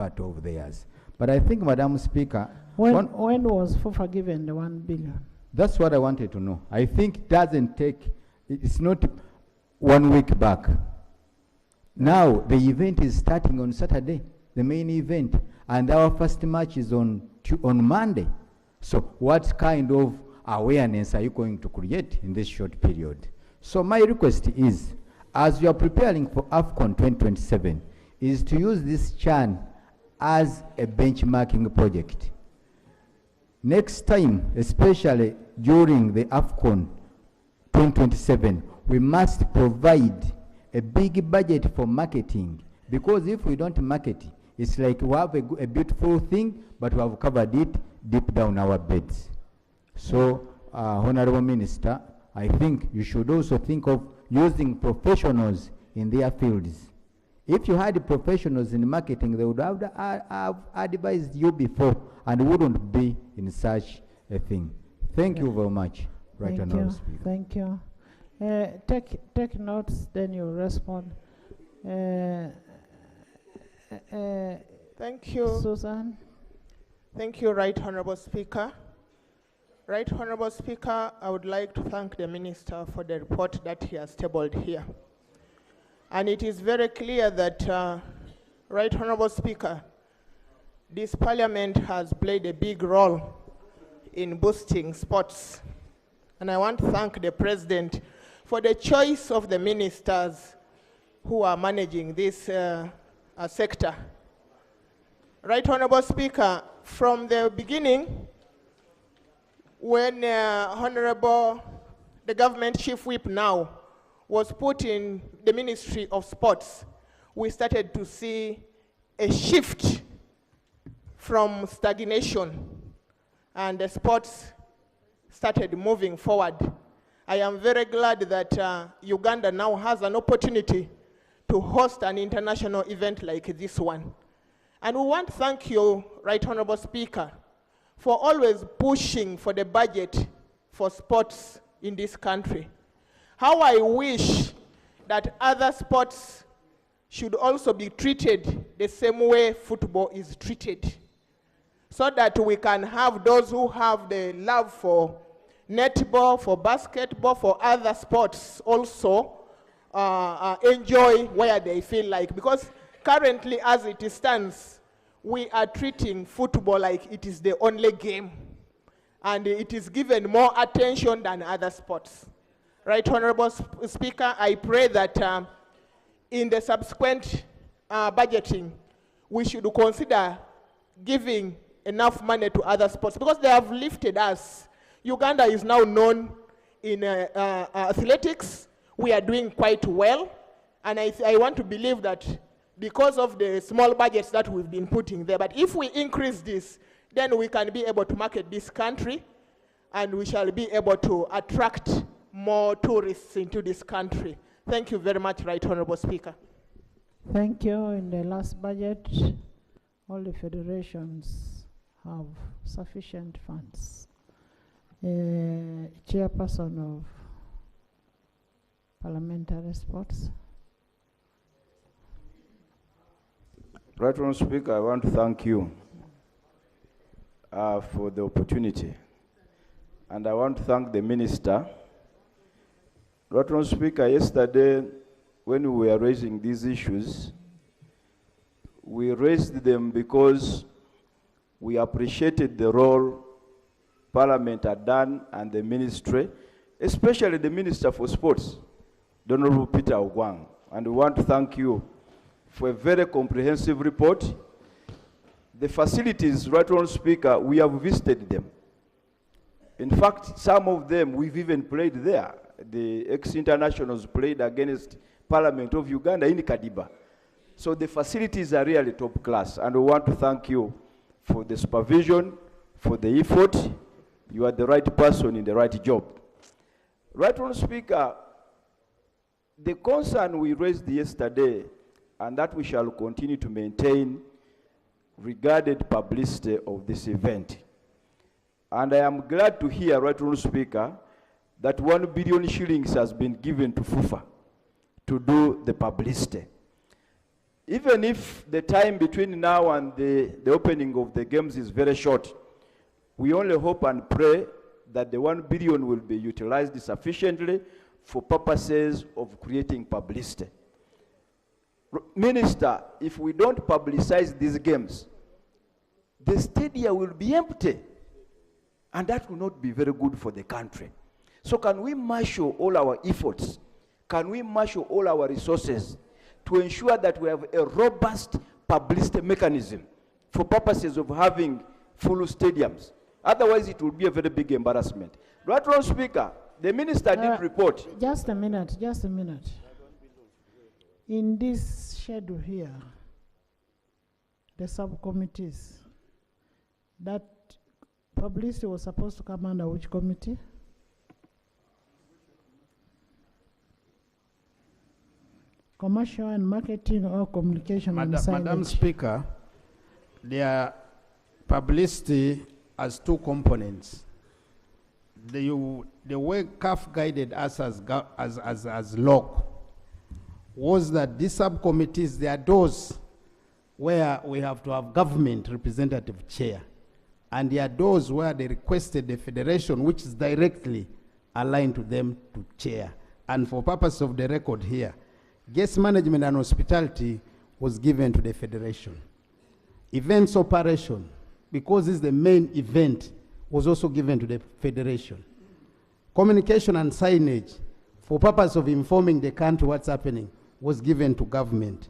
part of theirs. But I think, Madam Speaker, when was FUFA given the 1 billion? That's what I wanted to know. I think it doesn't take, it's not 1 week back. Now the event is starting on Saturday, the main event, and our first match is on Monday. So what kind of awareness are you going to create in this short period? So my request is, as you are preparing for AFCON 2027, is to use this CHAN as a benchmarking project. Next time, especially during the AFCON 2027, we must provide a big budget for marketing, because if we don't market, it's like we have a beautiful thing, but we have covered it deep down our beds. So, Honorable Minister, I think you should also think of using professionals in their fields. If you had professionals in marketing, they would have advised you before and wouldn't be in such a thing. Thank you very much. Right. Thank you. Thank you. Take notes, then you respond. Thank you. Susan. Thank you, Right Honorable Speaker. Right Honorable Speaker, I would like to thank the Minister for the report that he has tabled here. And it is very clear that, Right Honorable Speaker, this Parliament has played a big role in boosting sports. And I want to thank the President for the choice of the ministers who are managing this sector. Right Honorable Speaker, from the beginning, when the government chief whip now was put in the Ministry of Sports, we started to see a shift from stagnation, and the sports started moving forward. I am very glad that Uganda now has an opportunity to host an international event like this one. And we want to thank you, Right Honorable Speaker, for always pushing for the budget for sports in this country. How I wish that other sports should also be treated the same way football is treated, so that we can have those who have the love for netball, for basketball, for other sports also enjoy where they feel like. Because currently, as it stands, we are treating football like it is the only game, and it is given more attention than other sports. Right Honorable Speaker, I pray that in the subsequent budgeting, we should consider giving enough money to other sports, because they have lifted us. Uganda is now known in athletics. We are doing quite well, and I want to believe that because of the small budgets that we've been putting there. But if we increase this, then we can be able to market this country, and we shall be able to attract more tourists into this country. Thank you very much, Right Honorable Speaker. Thank you. In the last budget, all the federations have sufficient funds. Chairperson of Parliamentary Sports. Right Honorable Speaker, I want to thank you for the opportunity. And I want to thank the Minister. Right Honorable Speaker, yesterday when we were raising these issues, we raised them because we appreciated the role Parliament had done and the Ministry, especially the Minister for Sports, the Honorable Peter Ogwang. And we want to thank you for a very comprehensive report. The facilities, Right Honorable Speaker, we have visited them. In fact, some of them we've even played there. The ex-internationals played against Parliament of Uganda in Kadiba. So the facilities are really top class, and we want to thank you for the supervision, for the effort. You are the right person in the right job. Right Honorable Speaker, the concern we raised yesterday, and that we shall continue to maintain, regarded publicity of this event. And I am glad to hear, Right Honorable Speaker, that 1 billion shillings has been given to FUFA to do the publicity. even if the time between now and the opening of the games is very short, we only hope and pray that the 1 billion will be utilized sufficiently for purposes of creating publicity. Minister, if we don't publicize these games, the stadium will be empty, and that will not be very good for the country. So can we marshal all our efforts? Can we marshal all our resources to ensure that we have a robust publicity mechanism for purposes of having full stadiums? Otherwise, it will be a very big embarrassment. Right, Wrong Speaker, the minister did report. Just a minute. In this schedule here, the subcommittees, that publicity was supposed to come under which committee? Commercial and marketing or communication and signage? Madam Speaker, their publicity has 2 components. The way CAF guided us as LOC was that these subcommittees, they are those where we have to have government representative chair. And there are those where they requested the federation, which is directly aligned to them, to chair. And for purpose of the record here, guest management and hospitality was given to the federation. Events operation, because it's the main event, was also given to the federation. Communication and signage, for purpose of informing the country what's happening, was given to government.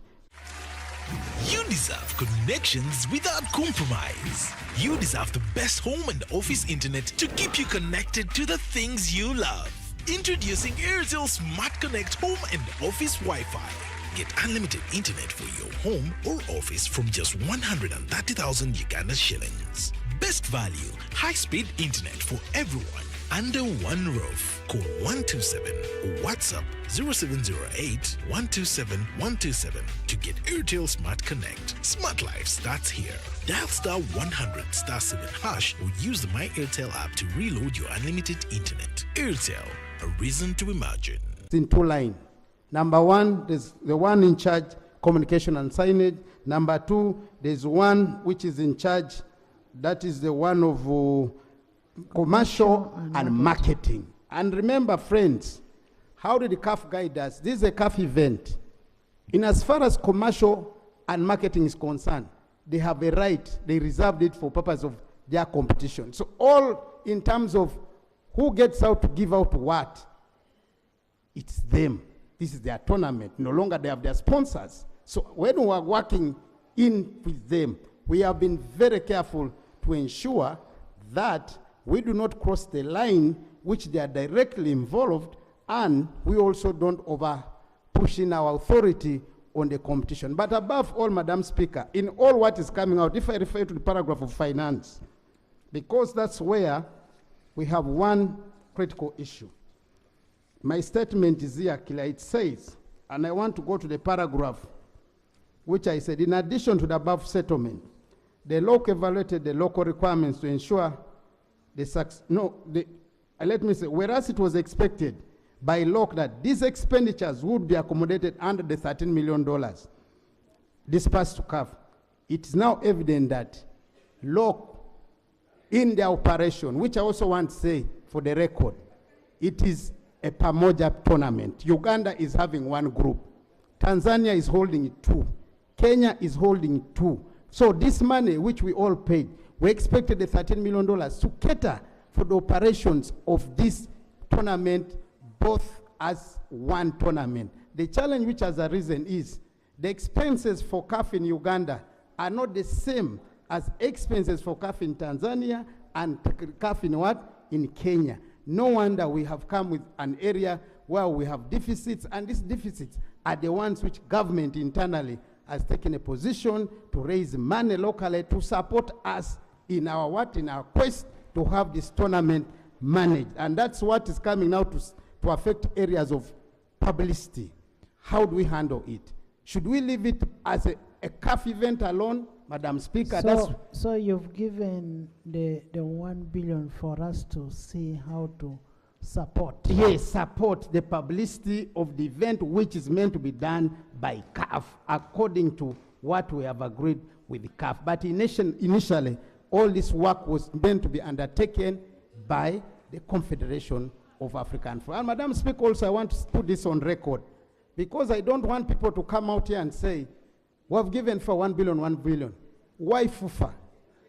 You deserve connections without compromise. You deserve the best home and office internet to keep you connected to the things you love. Introducing Airtel Smart Connect Home and Office Wi-Fi. Get unlimited internet for your home or office from just 130,000 Uganda shillings. Best value, high-speed internet for everyone under one roof. Call 127 or WhatsApp 0708 127 127 to get Airtel Smart Connect. Smart life starts here. Dial *100*7# or use the My Airtel app to reload your unlimited internet. Airtel, a reason to imagine. It's in 2 lines. Number 1, there's the one in charge, communication and signage. Number 2, there's one which is in charge, that is the one of commercial and marketing. And remember, friends, how did the CAF guide us? This is a CAF event. In as far as commercial and marketing is concerned, they have a right, they reserved it for purpose of their competition. So all in terms of who gets out to give out what, it's them. This is their tournament. No longer they have their sponsors. So when we are working in with them, we have been very careful to ensure that we do not cross the line which they are directly involved, and we also don't over push in our authority on the competition. But above all, Madam Speaker, in all what is coming out, if I refer to the paragraph of finance, because that's where we have one critical issue. My statement is here clear. It says, and I want to go to the paragraph which I said, in addition to the above settlement, the LOC evaluated the local requirements to ensure let me say, whereas it was expected by LOC that these expenditures would be accommodated under the $13 million dispersed to CAF, it is now evident that LOC, in their operation, which I also want to say for the record, it is a Pamoja tournament. Uganda is having 1 group. Tanzania is holding 2. Kenya is holding 2. So this money, which we all paid, we expected the $13 million to cater for the operations of this tournament, both as one tournament. The challenge which has arisen is the expenses for CAF in Uganda are not the same as expenses for CAF in Tanzania and CAF in what? In Kenya. No wonder we have come with an area where we have deficits, and these deficits are the ones which government internally has taken a position to raise money locally to support us in our quest to have this tournament managed. And that's what is coming now to affect areas of publicity. How do we handle it? Should we leave it as a CAF event alone, Madam Speaker? So you've given the 1 billion for us to see how to support. Yes, support the publicity of the event which is meant to be done by CAF according to what we have agreed with the CAF. But initially, all this work was meant to be undertaken by the Confederation of African Football. And Madam Speaker, also I want to put this on record, because I don't want people to come out here and say, we have given for 1 billion, 1 billion. Why FUFA?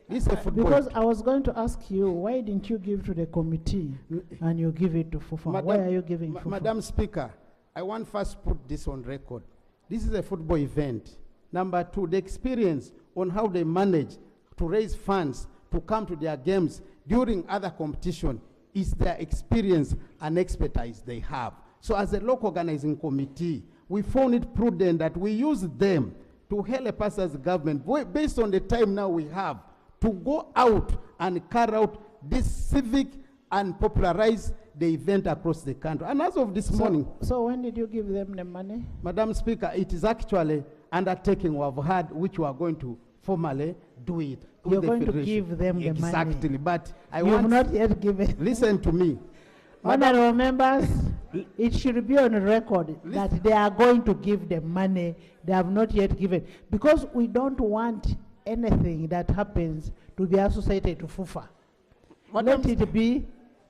This is a football. Because I was going to ask you, why didn't you give to the committee and you give it to FUFA? Why are you giving FUFA? Madam Speaker, I want first to put this on record. This is a football event. Number two, the experience on how they manage to raise funds to come to their games during other competition is their experience and expertise they have. So as a local organizing committee, we found it prudent that we use them to help us as government, based on the time now we have, to go out and carry out this civic and popularize the event across the country. And as of this morning... So when did you give them the money? Madam Speaker, it is actually undertaking we have had, which we are going to formally do it. You're going to give them the money. Exactly, but I want... want... You have not yet given... Listen to me. Honorable members, it should be on record that they are going to give the money they have not yet given. Because we don't want anything that happens to be associated to FUFA. Let it be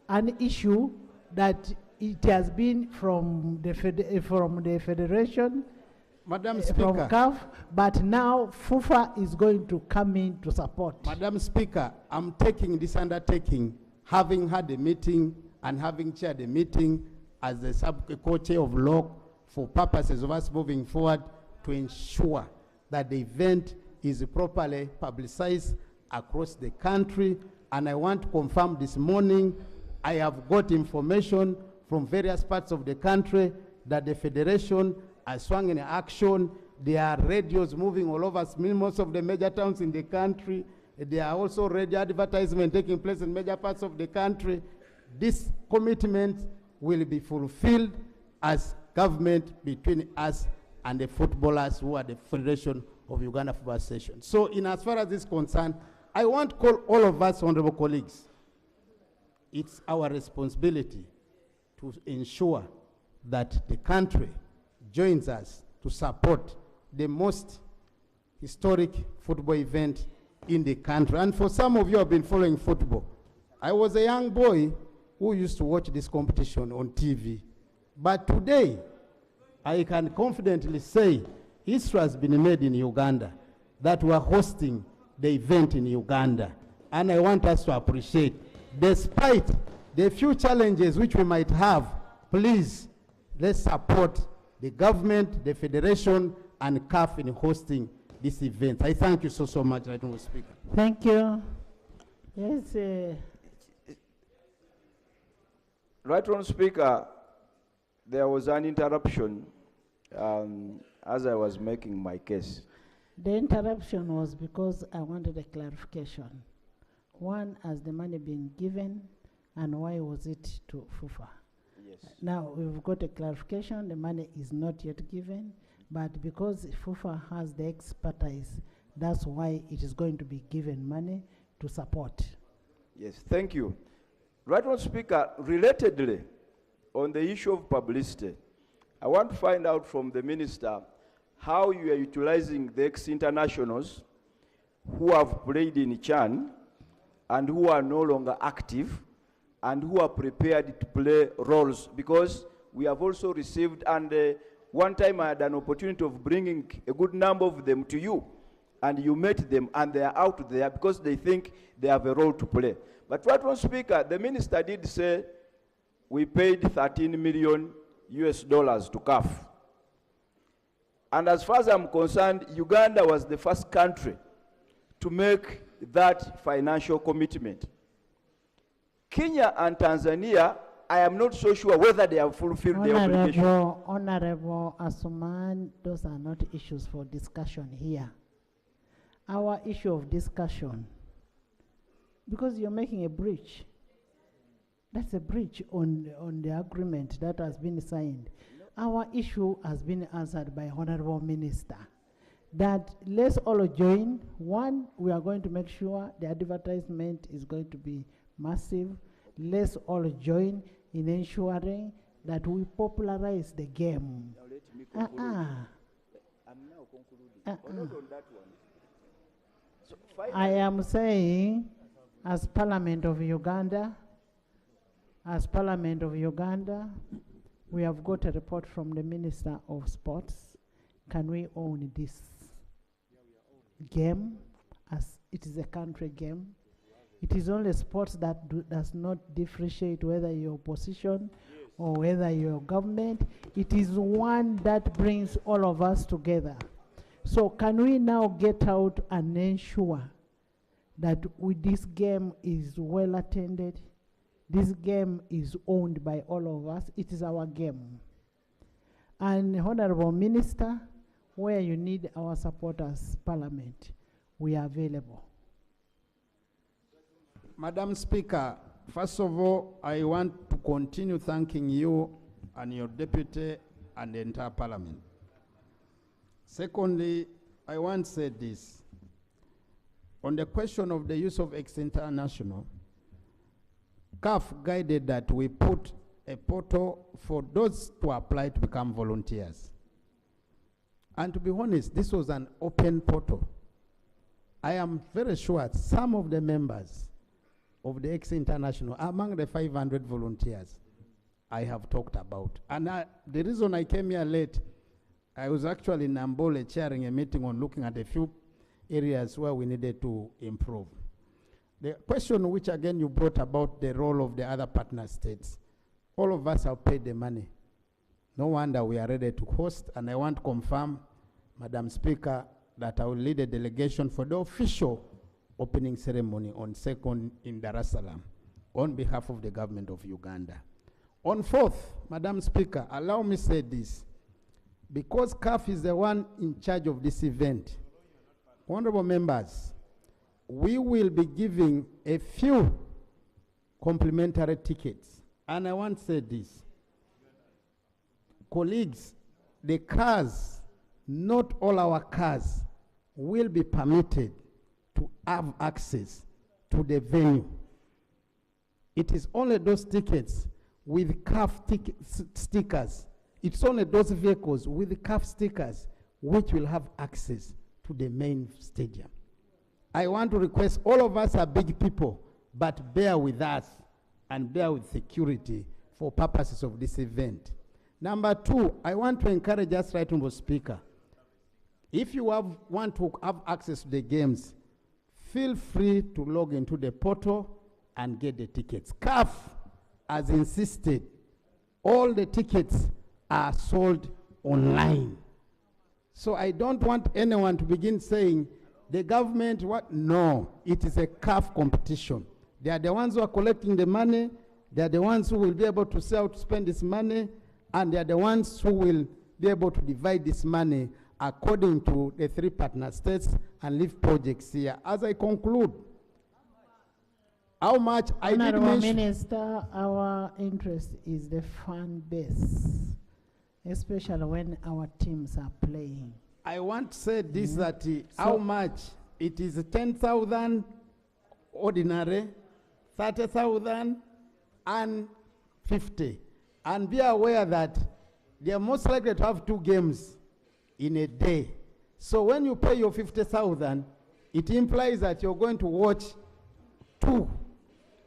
an issue that it has been from the Federation, Madam from Speaker, CAF, but now FUFA is going to come in to support. Madam Speaker, I'm taking this undertaking, having had a meeting and having chaired a meeting as the co-chair of law for purposes of us moving forward to ensure that the event is properly publicized across the country. And I want to confirm this morning, I have got information from various parts of the country that the Federation has swung in action. There are radios moving all over most of the major towns in the country. There are also radio advertisements taking place in major parts of the country. This commitment will be fulfilled as government between us and the footballers who are the Federation of Uganda Football Association. So in as far as this is concerned, I want to call all of us, honorable colleagues, it's our responsibility to ensure that the country joins us to support the most historic football event in the country. And for some of you who have been following football, I was a young boy who used to watch this competition on TV. But today, I can confidently say history has been made in Uganda, that we are hosting the event in Uganda. And I want us to appreciate, despite the few challenges which we might have, please, let's support the government, the Federation, and CAF in hosting this event. I thank you so much, Honorable Speaker. Thank you. Yes, Right, Honorable Speaker, there was an interruption as I was making my case. the interruption was because I wanted a clarification. One, has the money been given, and why was it to FUFA? Yes. Now, we've got a clarification, the money is not yet given, but because FUFA has the expertise, that's why it is going to be given money to support. Yes, thank you. Right, Honourable Speaker, relatedly, on the issue of publicity, I want to find out from the Minister how you are utilizing the ex-internationals who have played in Chan and who are no longer active and who are prepared to play roles, because we have also received, and one time I had an opportunity of bringing a good number of them to you, and you met them and they are out there because they think they have a role to play. But right, Honourable Speaker, the Minister did say we paid $13 million to CAF. And as far as I'm concerned, Uganda was the first country to make that financial commitment. Kenya and Tanzania, I am not so sure whether they have fulfilled their obligation. Honorable Asuman, those are not issues for discussion here. Our issue of discussion, because you're making a breach. That's a breach on the agreement that has been signed. Our issue has been answered by Honorable Minister, that let's all join. One, we are going to make sure the advertisement is going to be massive. Let's all join. in ensuring that we popularize the game. Now let me conclude. I'm now concluding. Or not on that one. So I am saying, as Parliament of Uganda, we have got a report from the Minister of Sports. Can we own this game as it is a country game? It is only sports that does not differentiate whether you're opposition or whether you're government. It is one that brings all of us together. So can we now get out and ensure that this game is well attended? This game is owned by all of us. It is our game. And Honorable Minister, where you need our support as Parliament, we are available. Madam Speaker, first of all, I want to continue thanking you and your deputy and the entire Parliament. Secondly, I want to say this. On the question of the use of ex-international, CAF guided that we put a portal for those to apply to become volunteers. And to be honest, this was an open portal. I am very sure some of the members of the ex-international are among the 500 volunteers I have talked about. And the reason I came here late, I was actually in Nambole chairing a meeting on looking at a few areas where we needed to improve. The question which again you brought about the role of the other partner states, all of us have paid the money. No wonder we are ready to host, and I want to confirm, Madam Speaker, that I will lead a delegation for the official opening ceremony on 2nd in Dar es Salaam on behalf of the government of Uganda. On 4th, Madam Speaker, allow me to say this. Because CAF is the one in charge of this event, honorable members, we will be giving a few complimentary tickets. And I want to say this. Colleagues, the cars, not all our cars, will be permitted to have access to the venue. It is only those tickets with CAF stickers. It's only those vehicles with CAF stickers which will have access to the main stadium. I want to request, all of us are big people, but bear with us and bear with security for purposes of this event. Number two, I want to encourage us, Right Honourable Speaker, if you want to have access to the games, feel free to log into the portal and get the tickets. CAF has insisted all the tickets are sold online. So I don't want anyone to begin saying, the government, what? No, it is a CAF competition. They are the ones who are collecting the money, they are the ones who will be able to say how to spend this money, and they are the ones who will be able to divide this money according to the 3 partner states and leave projects here. As I conclude, how much I did Honorable mention... Minister, our interest is the fan base, especially when our teams are playing. I want to say this, that how much it is 10,000 ordinary, 30,000 and 50. And be aware that they are most likely to have 2 games in a day. So when you pay your 50,000, it implies that you're going to watch 2.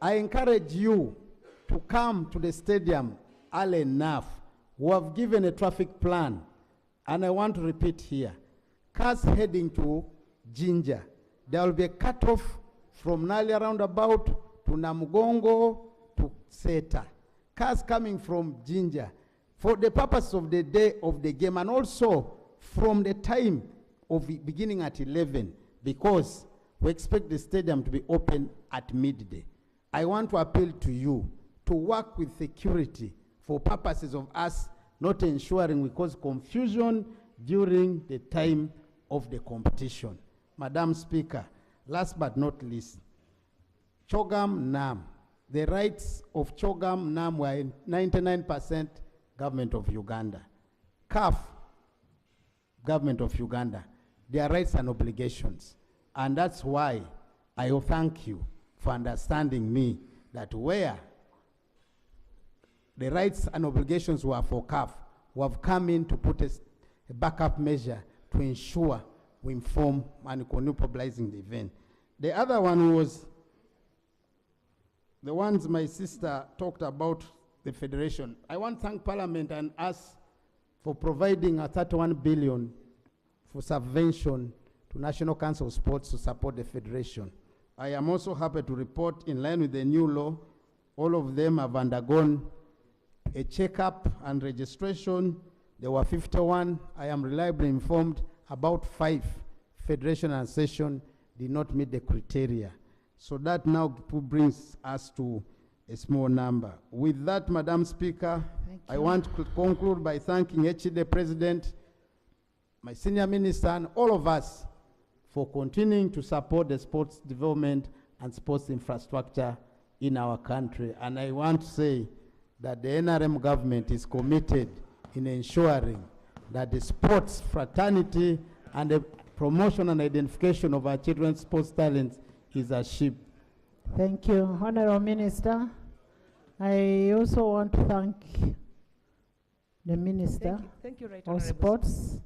I encourage you to come to the stadium early enough. We have given a traffic plan, and I want to repeat here. Cars heading to Jinja, there will be a cutoff from Nalia roundabout to Namugongo to Seta. Cars coming from Jinja for the purpose of the day of the game, and also from the time of the beginning at 11, because we expect the stadium to be open at midday. I want to appeal to you to work with security for purposes of us not ensuring we cause confusion during the time of the competition. Madam Speaker, last but not least, Chogam Nam. The rights of Chogam Nam were 99% government of Uganda. CAF, government of Uganda, their rights and obligations. And that's why I thank you for understanding me that where the rights and obligations were for CAF. We have come in to put a backup measure to ensure we inform and continue publicizing the event. The other one was the ones my sister talked about, the federation. I want to thank Parliament and us for providing a 31 billion for subvention to National Council of Sports to support the federation. I am also happy to report, in line with the new law, all of them have undergone a checkup and registration. There were 51. I am reliably informed about 5 federation and session did not meet the criteria. So that now brings us to a small number. With that, Madam Speaker, I want to conclude by thanking the President, my senior minister, and all of us for continuing to support the sports development and sports infrastructure in our country. And I want to say that the NRM government is committed in ensuring that the sports fraternity and the promotion and identification of our children's sports talents is achieved. Thank you, Honorable Minister. I also want to thank the Minister Thank you, Right of Honorable. Sports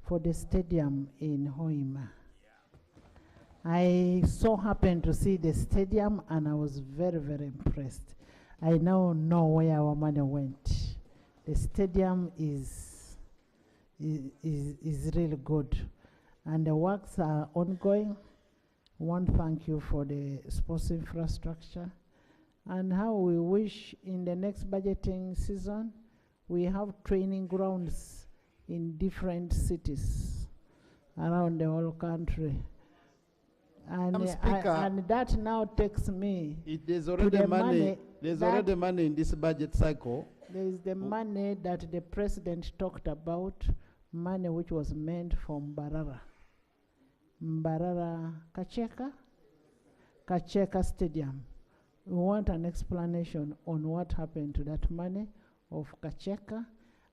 for the stadium in Hoima. I so happened to see the stadium and I was very, very impressed. I now know where our money went. The stadium is really good and the works are ongoing. One, thank you for the sports infrastructure and how we wish in the next budgeting season we have training grounds in different cities around the whole country. And, and that now takes me There's to already the money. There's that already money in this budget cycle. there is the money that the President talked about, money which was meant for Mbarara Kacheka Stadium. We want an explanation on what happened to that money of Kacheka.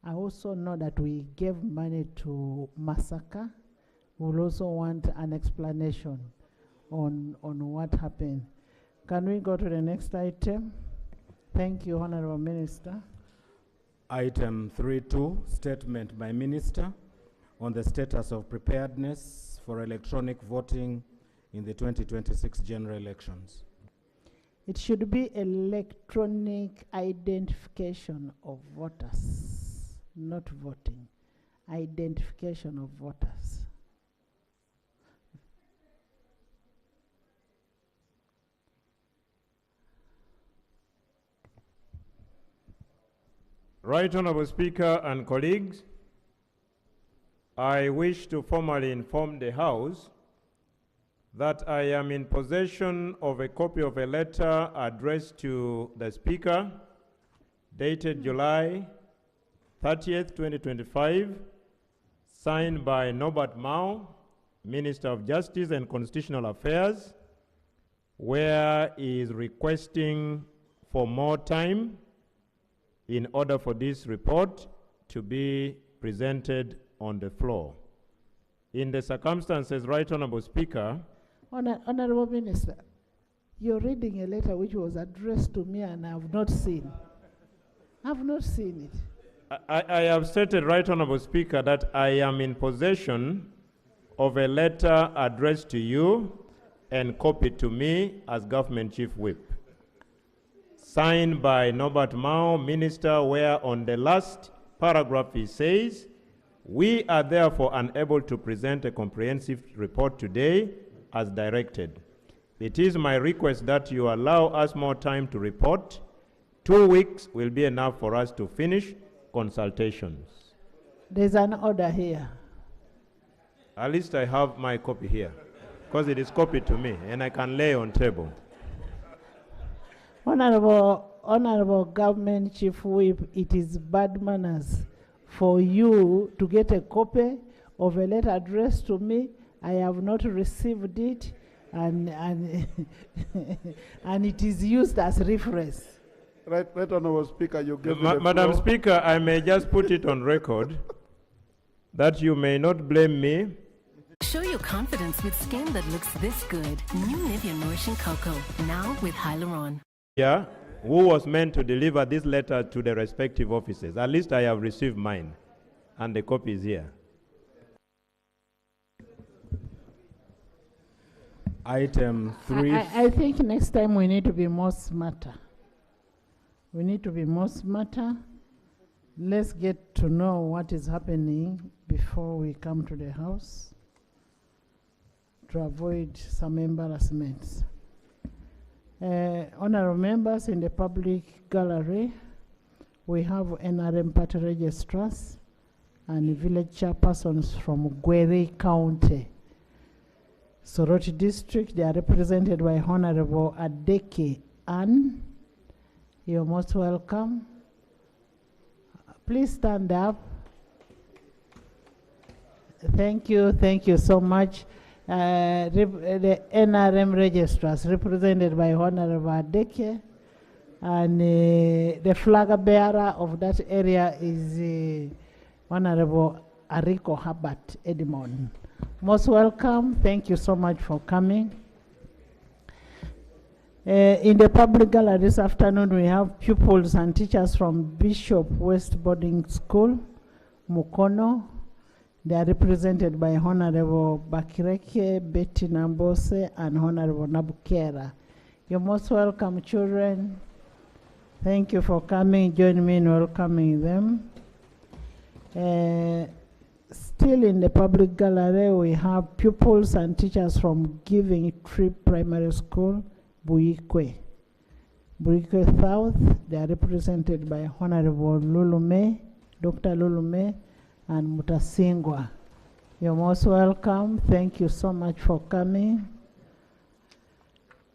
I also know that we gave money to Masaka. We'll also want an explanation on what happened. Can we go to the next item? Thank you, Honorable Minister. Item 3.2, statement by Minister on the status of preparedness for electronic voting in the 2026 general elections. It should be electronic identification of voters, not voting. Identification of voters. Right Honorable Speaker and colleagues, I wish to formally inform the House that I am in possession of a copy of a letter addressed to the Speaker, dated July 30th, 2025, signed by Norbert Mao, Minister of Justice and Constitutional Affairs, where he is requesting for more time in order for this report to be presented on the floor. In the circumstances, Right Honorable Speaker, Honorable Minister, you're reading a letter which was addressed to me and I have not seen. I've not seen it. I have stated, Right Honorable Speaker, that I am in possession of a letter addressed to you and copied to me as Government Chief Whip, signed by Norbert Mao, Minister, where on the last paragraph he says, "We are therefore unable to present a comprehensive report today as directed. It is my request that you allow us more time to report. 2 weeks will be enough for us to finish consultations." There's an order here. At least I have my copy here, because it is copied to me and I can lay on table. Honorable Government Chief Whip, it is bad manners for you to get a copy of a letter addressed to me. I have not received it, and and it is used as reference. Right Honorable Speaker, you give Madam Speaker, I may just put it on record that you may not blame me. Show your confidence with skin that looks this good. New Nubian Nourishing Cocoa, now with Hyaluron. Yeah, who was meant to deliver this letter to the respective offices. At least I have received mine, and the copy is here. Item 3. I think next time we need to be more smarter. We need to be more smarter. Let's get to know what is happening before we come to the house to avoid some embarrassments. Honorable members, in the public gallery, we have NRM party registrars and village chairpersons from Gwere County. Soroti District, they are represented by Honorable Adeke Ann. You're most welcome. Please stand up. Thank you so much. The NRM registrars represented by Honorable Adeke, and the flag bearer of that area is Honorable Ariko Habat Edmond. Most welcome. Thank you so much for coming. In the public gallery this afternoon, we have pupils and teachers from Bishop West Boarding School, Mukono. They are represented by Honorable Bakireke, Betty Nambose, and Honorable Nabukera. You're most welcome, children. Thank you for coming. Join me in welcoming them. Still in the public gallery, we have pupils and teachers from Giving Tree Primary School, Buikwe. Buikwe South, they are represented by Honorable Lulume, Dr. Lulume, and Mutasingwa. You're most welcome. Thank you so much for coming.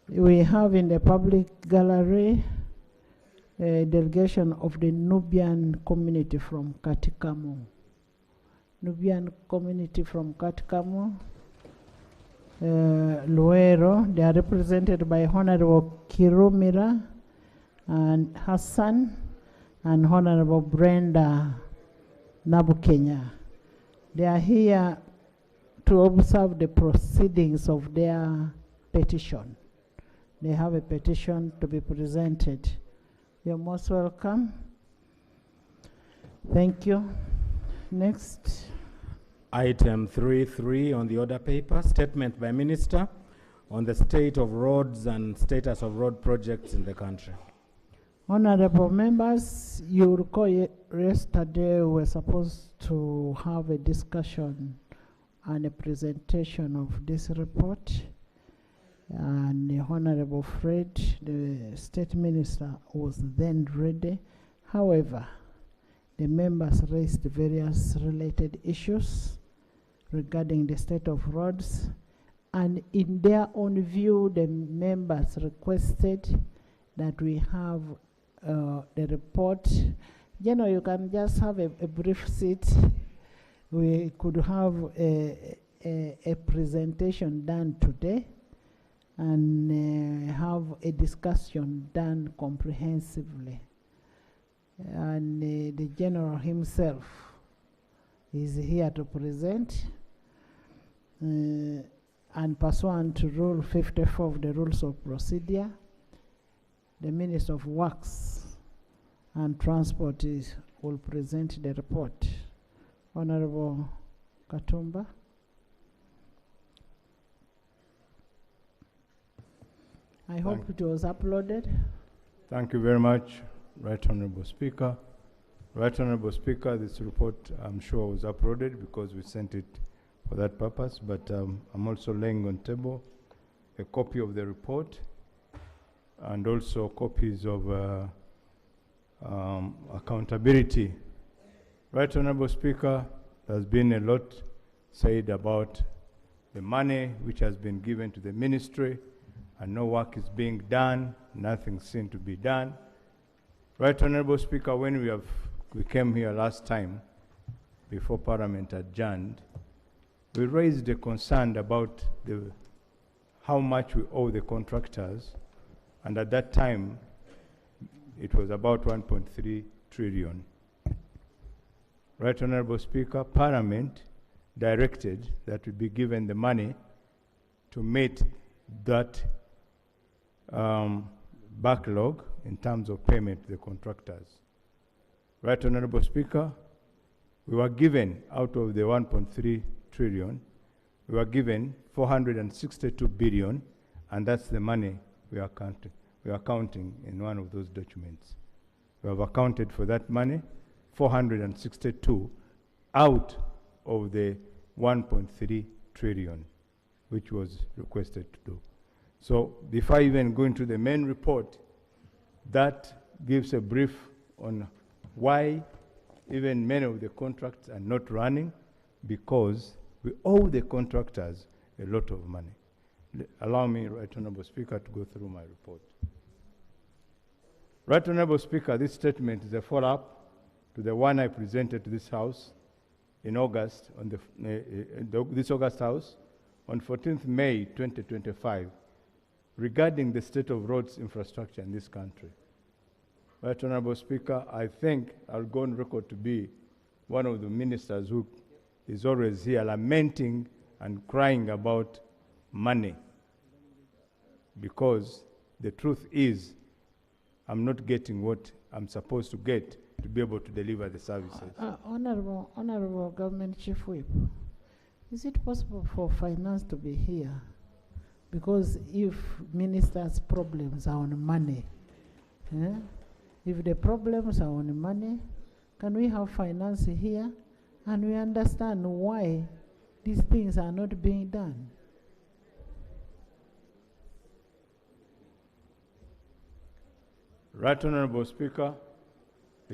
We have in the public gallery a delegation of the Nubian community from Katikamu. Nubian community from Katikamu, Luero, they are represented by Honorable Kirumira and Hassan and Honorable Brenda Nabukenya. They are here to observe the proceedings of their petition. They have a petition to be presented. You're most welcome. Thank you. Next. Item 3.3 on the order paper, statement by Minister on the state of roads and status of road projects in the country. Honorable members, you recall yesterday we were supposed to have a discussion and a presentation of this report. And the Honorable Fred, the State Minister, was then ready. However, the members raised various related issues regarding the state of roads, and in their own view, the members requested that we have the report. You know, you can just have a brief seat. We could have a presentation done today and have a discussion done comprehensively. And the General himself is here to present. And pursuant to Rule 54 of the Rules of Procedure, the Minister of Works and Transport will present the report. Honorable Katumba. I hope it was uploaded. Thank you very much, Right Honorable Speaker. Right Honorable Speaker, this report I'm sure was uploaded because we sent it for that purpose, but I'm also laying on table a copy of the report and also copies of accountability. Right Honorable Speaker, there's been a lot said about the money which has been given to the ministry and no work is being done, nothing seemed to be done. Right Honorable Speaker, when we came here last time before Parliament adjourned, we raised a concern about how much we owe the contractors, and at that time it was about 1.3 trillion. Right Honorable Speaker, Parliament directed that we be given the money to meet that backlog in terms of payment to the contractors. Right Honorable Speaker, we were given, out of the 1.3 trillion, we were given 462 billion, and that's the money we are counting in one of those documents. We have accounted for that money, 462 out of the 1.3 trillion, which was requested to do. So before I even go into the main report, that gives a brief on why even many of the contracts are not running, because we owe the contractors a lot of money. Allow me, Right Honorable Speaker, to go through my report. Right Honorable Speaker, this statement is a follow-up to the one I presented to this House in August, on this August House, on 14th May 2025, regarding the state of roads infrastructure in this country. Right Honorable Speaker, I think I'll go on record to be one of the ministers who is always here lamenting and crying about money, because the truth is I'm not getting what I'm supposed to get to be able to deliver the services. Honorable Government Chief Whip, is it possible for finance to be here? Because if ministers' problems are on money, if the problems are on money, can we have finance here and we understand why these things are not being done? Right Honorable Speaker,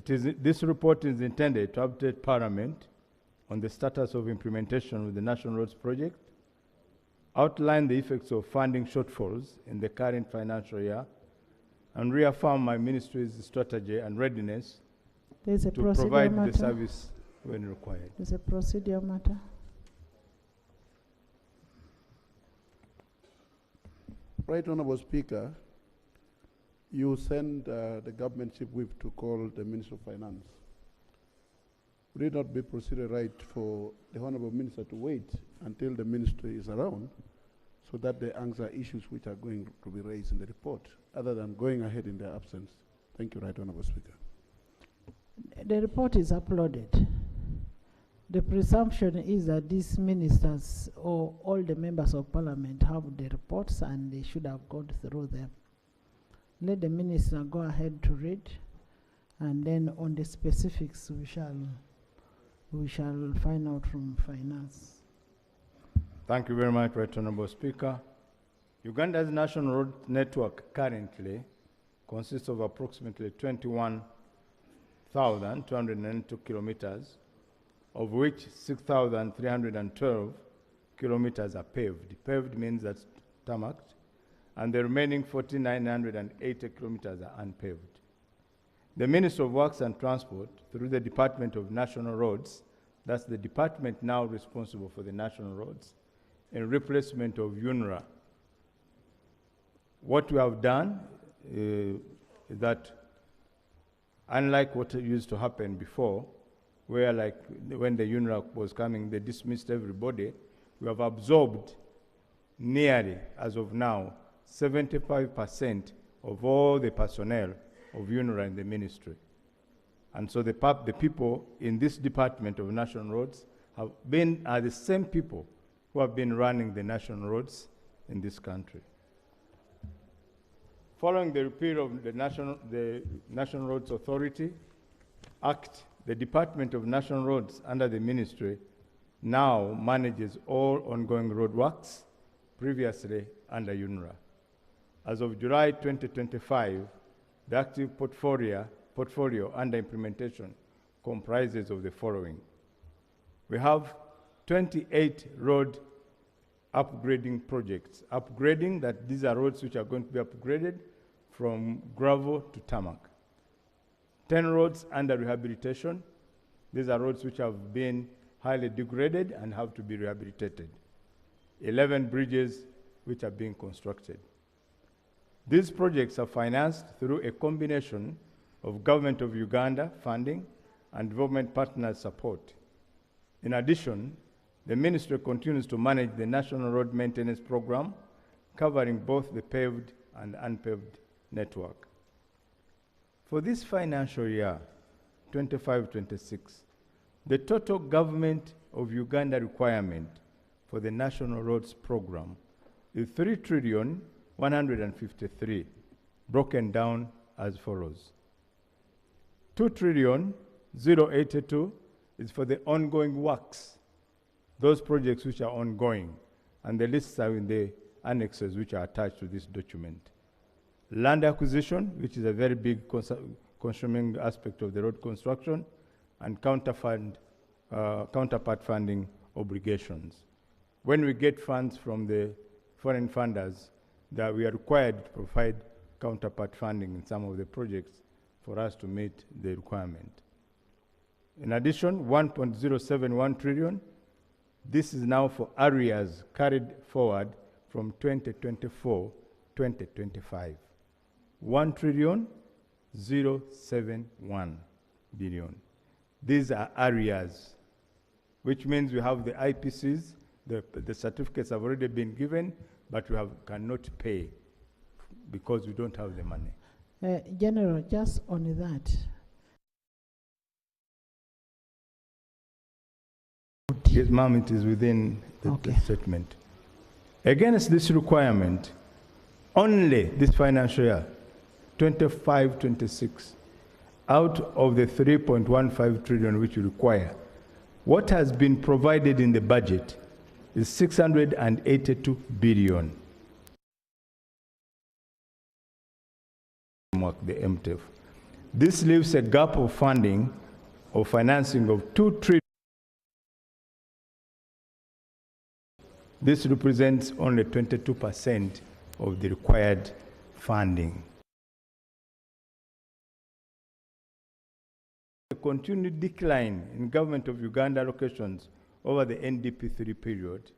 this report is intended to update Parliament on the status of implementation of the National Roads Project, outline the effects of funding shortfalls in the current financial year, and reaffirm my ministry's strategy and readiness to provide the service when required. There's a procedure matter. Right Honorable Speaker, you send the government chief whip to call the Minister of Finance. Would it not be procedure right for the Honorable Minister to wait until the ministry is around so that they answer issues which are going to be raised in the report, other than going ahead in their absence? Thank you, Right Honorable Speaker. The report is uploaded. The presumption is that these ministers or all the members of Parliament have the reports and they should have gone through them. Let the minister go ahead to read, and then on the specifics we shall find out from finance. Thank you very much, Right Honorable Speaker. Uganda's national road network currently consists of approximately 21,292 kilometers, of which 6,312 kilometers are paved. Paved means that's tarmacked, and the remaining 4,980 kilometers are unpaved. The Ministry of Works and Transport, through the Department of National Roads, that's the department now responsible for the national roads, in replacement of UNRA. What we have done is that, unlike what used to happen before, where like when the UNRA was coming, they dismissed everybody, we have absorbed nearly, as of now, 75% of all the personnel of UNRA in the ministry. And so the people in this Department of National Roads are the same people who have been running the national roads in this country. Following the repeal of the National Roads Authority Act, the Department of National Roads under the ministry now manages all ongoing road works, previously under UNRA. As of July 2025, the active portfolio under implementation comprises of the following. We have 28 road upgrading projects. Upgrading, that these are roads which are going to be upgraded from gravel to tarmac. 10 roads under rehabilitation. These are roads which have been highly degraded and have to be rehabilitated. 11 bridges which are being constructed. These projects are financed through a combination of Government of Uganda funding and development partners support. In addition, the ministry continues to manage the National Road Maintenance Program, covering both the paved and unpaved network. For this financial year, 25-26, the total government of Uganda requirement for the National Roads Program is 3,153,000,000, broken down as follows. 2,082,000,000 is for the ongoing works, those projects which are ongoing, and the lists are in the annexes which are attached to this document. Land acquisition, which is a very big consuming aspect of the road construction, and counterpart funding obligations. When we get funds from the foreign funders, that we are required to provide counterpart funding in some of the projects for us to meet the requirement. In addition, 1.071 trillion, this is now for arrears carried forward from 2024-2025. 1,071 billion. These are arrears, which means we have the IPCs, the certificates have already been given, but we cannot pay because we don't have the money. General, just on that. Yes, ma'am, it is within the statement. Against this requirement, only this financial year, 25-26, out of the 3.15 trillion which you require, what has been provided in the budget is 682 billion. The MTF. This leaves a gap of funding or financing of 2 trillion. This represents only 22% of the required funding. The continued decline in Government of Uganda allocations over the NDP3 period,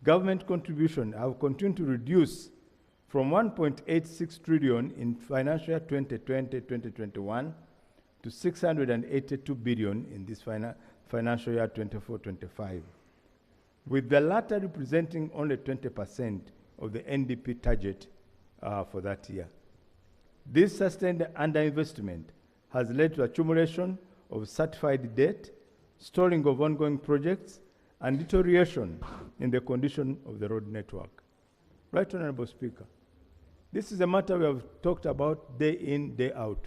government contribution have continued to reduce from 1.86 trillion in financial year 2020-2021 to 682 billion in this financial year 24-25, with the latter representing only 20% of the NDP target for that year. This sustained underinvestment has led to accumulation of certified debt, stalling of ongoing projects, and deterioration in the condition of the road network. Right, Honorable Speaker, this is a matter we have talked about day in, day out.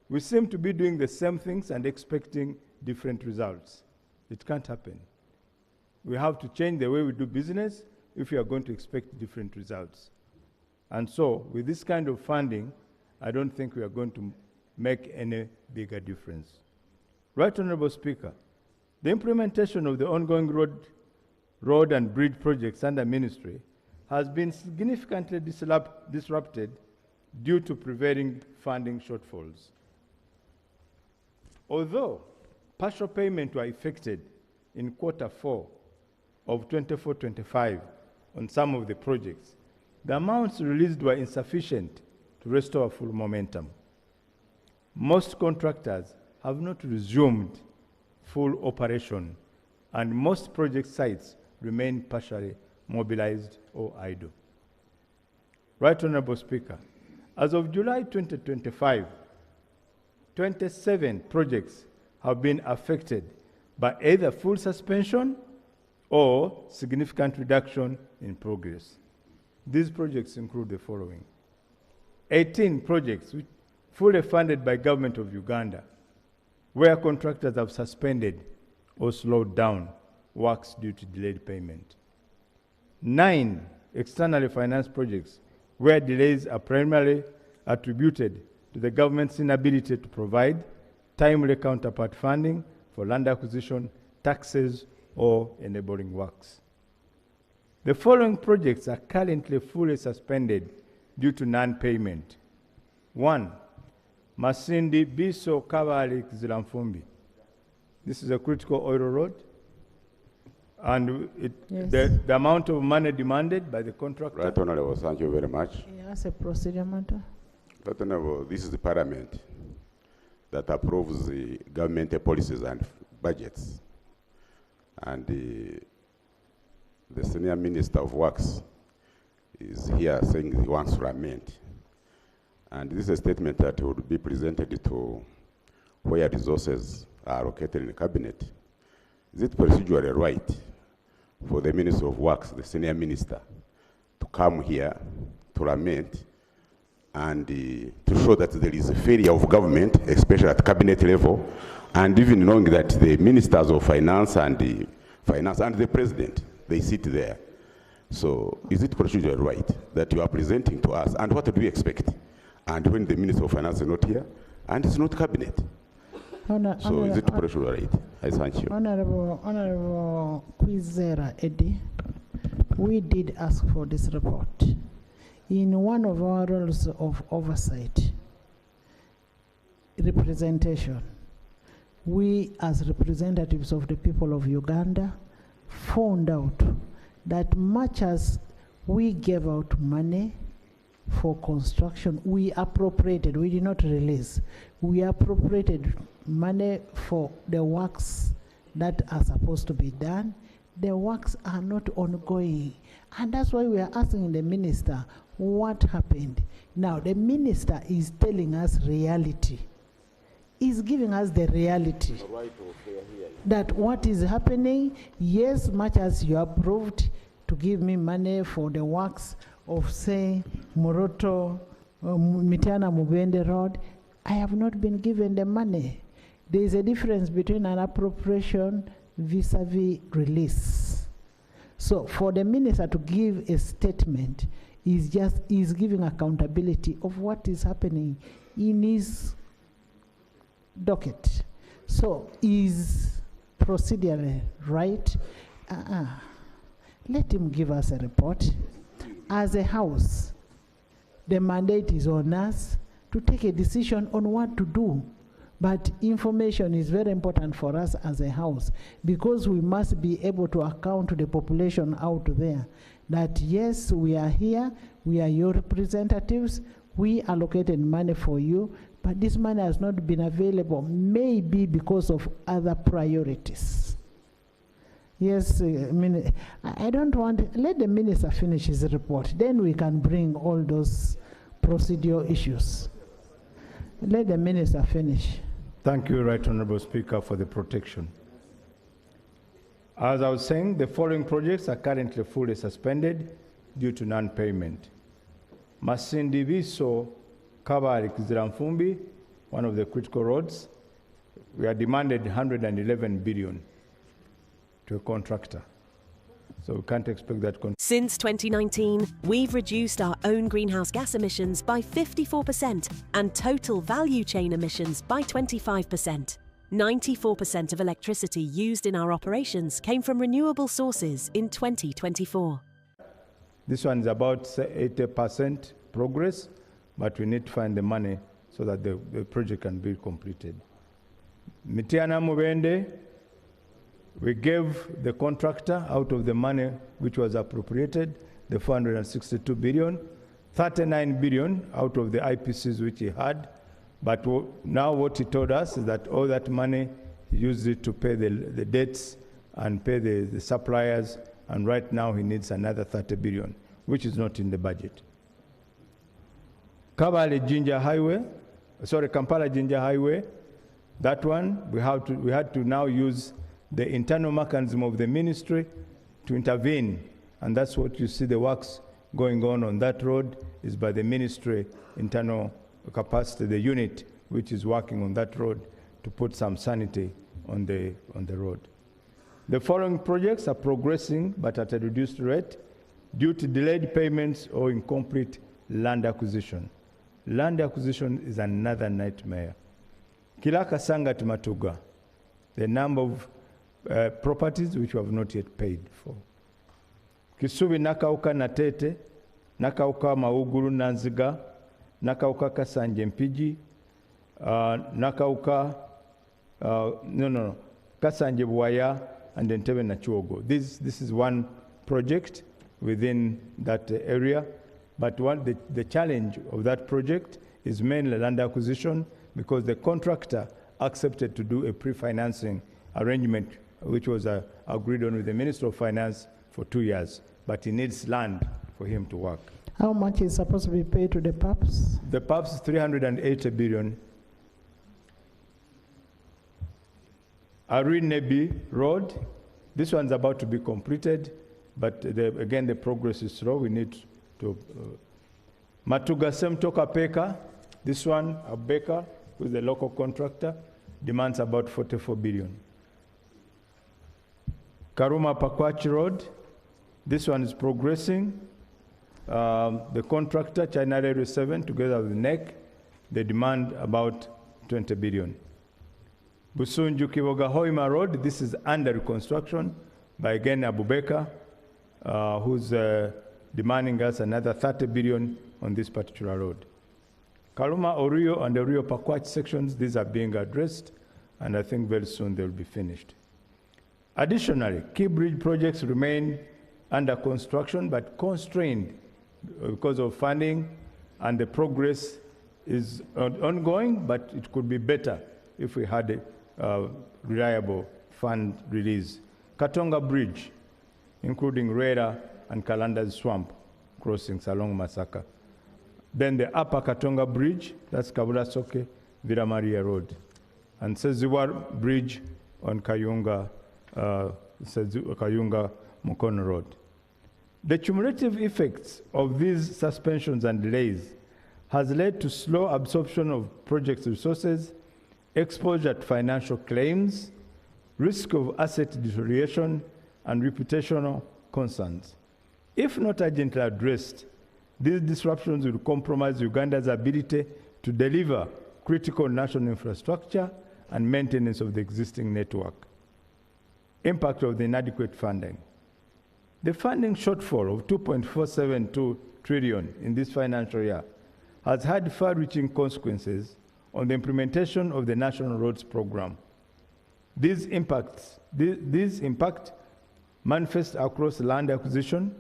We seem to be doing the same things and expecting different results. It can't happen. We have to change the way we do business if we are going to expect different results. And so, with this kind of funding, I don't think we are going to make any bigger difference. Right, Honorable Speaker, the implementation of the ongoing road and bridge projects under ministry has been significantly disrupted due to prevailing funding shortfalls. Although partial payment were effected in Q4 of 24-25 on some of the projects, the amounts released were insufficient to restore full momentum. Most contractors have not resumed full operation, and most project sites remain partially mobilized or idle. Right, Honorable Speaker, as of July 2025, 27 projects have been affected by either full suspension or significant reduction in progress. These projects include the following: 18 projects fully funded by Government of Uganda, where contractors have suspended or slowed down works due to delayed payment. 9 externally financed projects where delays are primarily attributed to the government's inability to provide timely counterpart funding for land acquisition, taxes, or enabling works. The following projects are currently fully suspended due to non-payment. 1. Masindi Biso Kabali Kizilamfumbi. This is a critical oil road, and the amount of money demanded by the contractor. Right, Honorable, thank you very much. Yes, a procedure matter. Right, Honorable, this is the Parliament that approves the government policies and budgets. And the Senior Minister of Works is here saying he wants to amend. And this is a statement that would be presented to where resources are located in the cabinet. Is it procedurally right for the Minister of Works, the senior minister, to come here to lament and to show that there is a failure of government, especially at cabinet level, and even knowing that the ministers of finance and the president, they sit there? So is it procedurally right that you are presenting to us, and what do we expect? And when the Minister of Finance is not here, and it's not cabinet. So is it procedurally right? I thank you. Honorable Kwizera Eddie, we did ask for this report. In one of our roles of oversight, representation, we as representatives of the people of Uganda found out that much as we gave out money for construction, we appropriated, we did not release, we appropriated money for the works that are supposed to be done. The works are not ongoing. And that's why we are asking the minister what happened. Now, the minister is telling us reality. He's giving us the reality. That what is happening, yes, much as you approved to give me money for the works of, say, Moroto, Mitiana Mubende Road, I have not been given the money. There is a difference between an appropriation vis-a-vis release. So for the minister to give a statement is giving accountability of what is happening in his docket. So is procedurally right? Let him give us a report. As a house, the mandate is on us to take a decision on what to do. But information is very important for us as a house, because we must be able to account to the population out there that yes, we are here, we are your representatives, we allocated money for you, but this money has not been available, maybe because of other priorities. Yes, I don't want, let the minister finish his report, then we can bring all those procedural issues. Let the minister finish. Thank you, Right Honorable Speaker, for the protection. As I was saying, the following projects are currently fully suspended due to non-payment. Masindi Viso Kabari Kiziramfumbi, one of the critical roads, we are demanded 111 billion to a contractor. So we can't expect that. Since 2019, we've reduced our own greenhouse gas emissions by 54% and total value chain emissions by 25%. 94% of electricity used in our operations came from renewable sources in 2024. This one is about 80% progress, but we need to find the money so that the project can be completed. Mitiana Mubende, we gave the contractor out of the money which was appropriated, the 462 billion, 39 billion out of the IPCs which he had. But now what he told us is that all that money, he used it to pay the debts and pay the suppliers. And right now he needs another 30 billion, which is not in the budget. Kampala Jinja Highway, that one, we had to now use the internal mechanism of the ministry to intervene. And that's what you see the works going on that road is by the ministry internal capacity, the unit which is working on that road to put some sanity on the road. The following projects are progressing but at a reduced rate due to delayed payments or incomplete land acquisition. Land acquisition is another nightmare. Kilaka Sangat Matuga, the number of properties which we have not yet paid for. Kisubi Nakauka Natete, Nakauka Mauguru Nanziga, Nakauka Kasanje Mpiji, Nakauka, Kasanje Buwaya, and Entebbe Nachuogo. This is one project within that area, but the challenge of that project is mainly land acquisition, because the contractor accepted to do a pre-financing arrangement which was agreed on with the Minister of Finance for 2 years, but he needs land for him to work. How much is supposed to be paid to the PAPs? The PAPs, 380 billion. Ari-Nebi Road, this one's about to be completed, but again, the progress is slow. We need to... Matuga Semtoka Peka, this one, Abeka, who is the local contractor, demands about 44 billion. Karuma Pakwachi Road, this one is progressing. The contractor, China Railway 7, together with NEC, they demand about 20 billion. Busunju Kivoga Hoima Road, this is under reconstruction by again Abubeka, who's demanding us another 30 billion on this particular road. Karuma Orio and the Orio Pakwach sections, these are being addressed, and I think very soon they'll be finished. Additionally, key bridge projects remain under construction but constrained because of funding, and the progress is ongoing, but it could be better if we had a reliable fund release. Katonga Bridge, including Rera and Kalanda's Swamp crossings along Masaka. Then the Upper Katonga Bridge, that's Kabula Soke, Villa Maria Road. And Seziwar Bridge on Kayunga Mukono Road. The cumulative effects of these suspensions and delays has led to slow absorption of project resources, exposure to financial claims, risk of asset deterioration, and reputational concerns. If not urgently addressed, these disruptions will compromise Uganda's ability to deliver critical national infrastructure and maintenance of the existing network. Impact of the inadequate funding. The funding shortfall of 2.472 trillion in this financial year has had far-reaching consequences on the implementation of the National Roads Program. These impact manifest across land acquisition,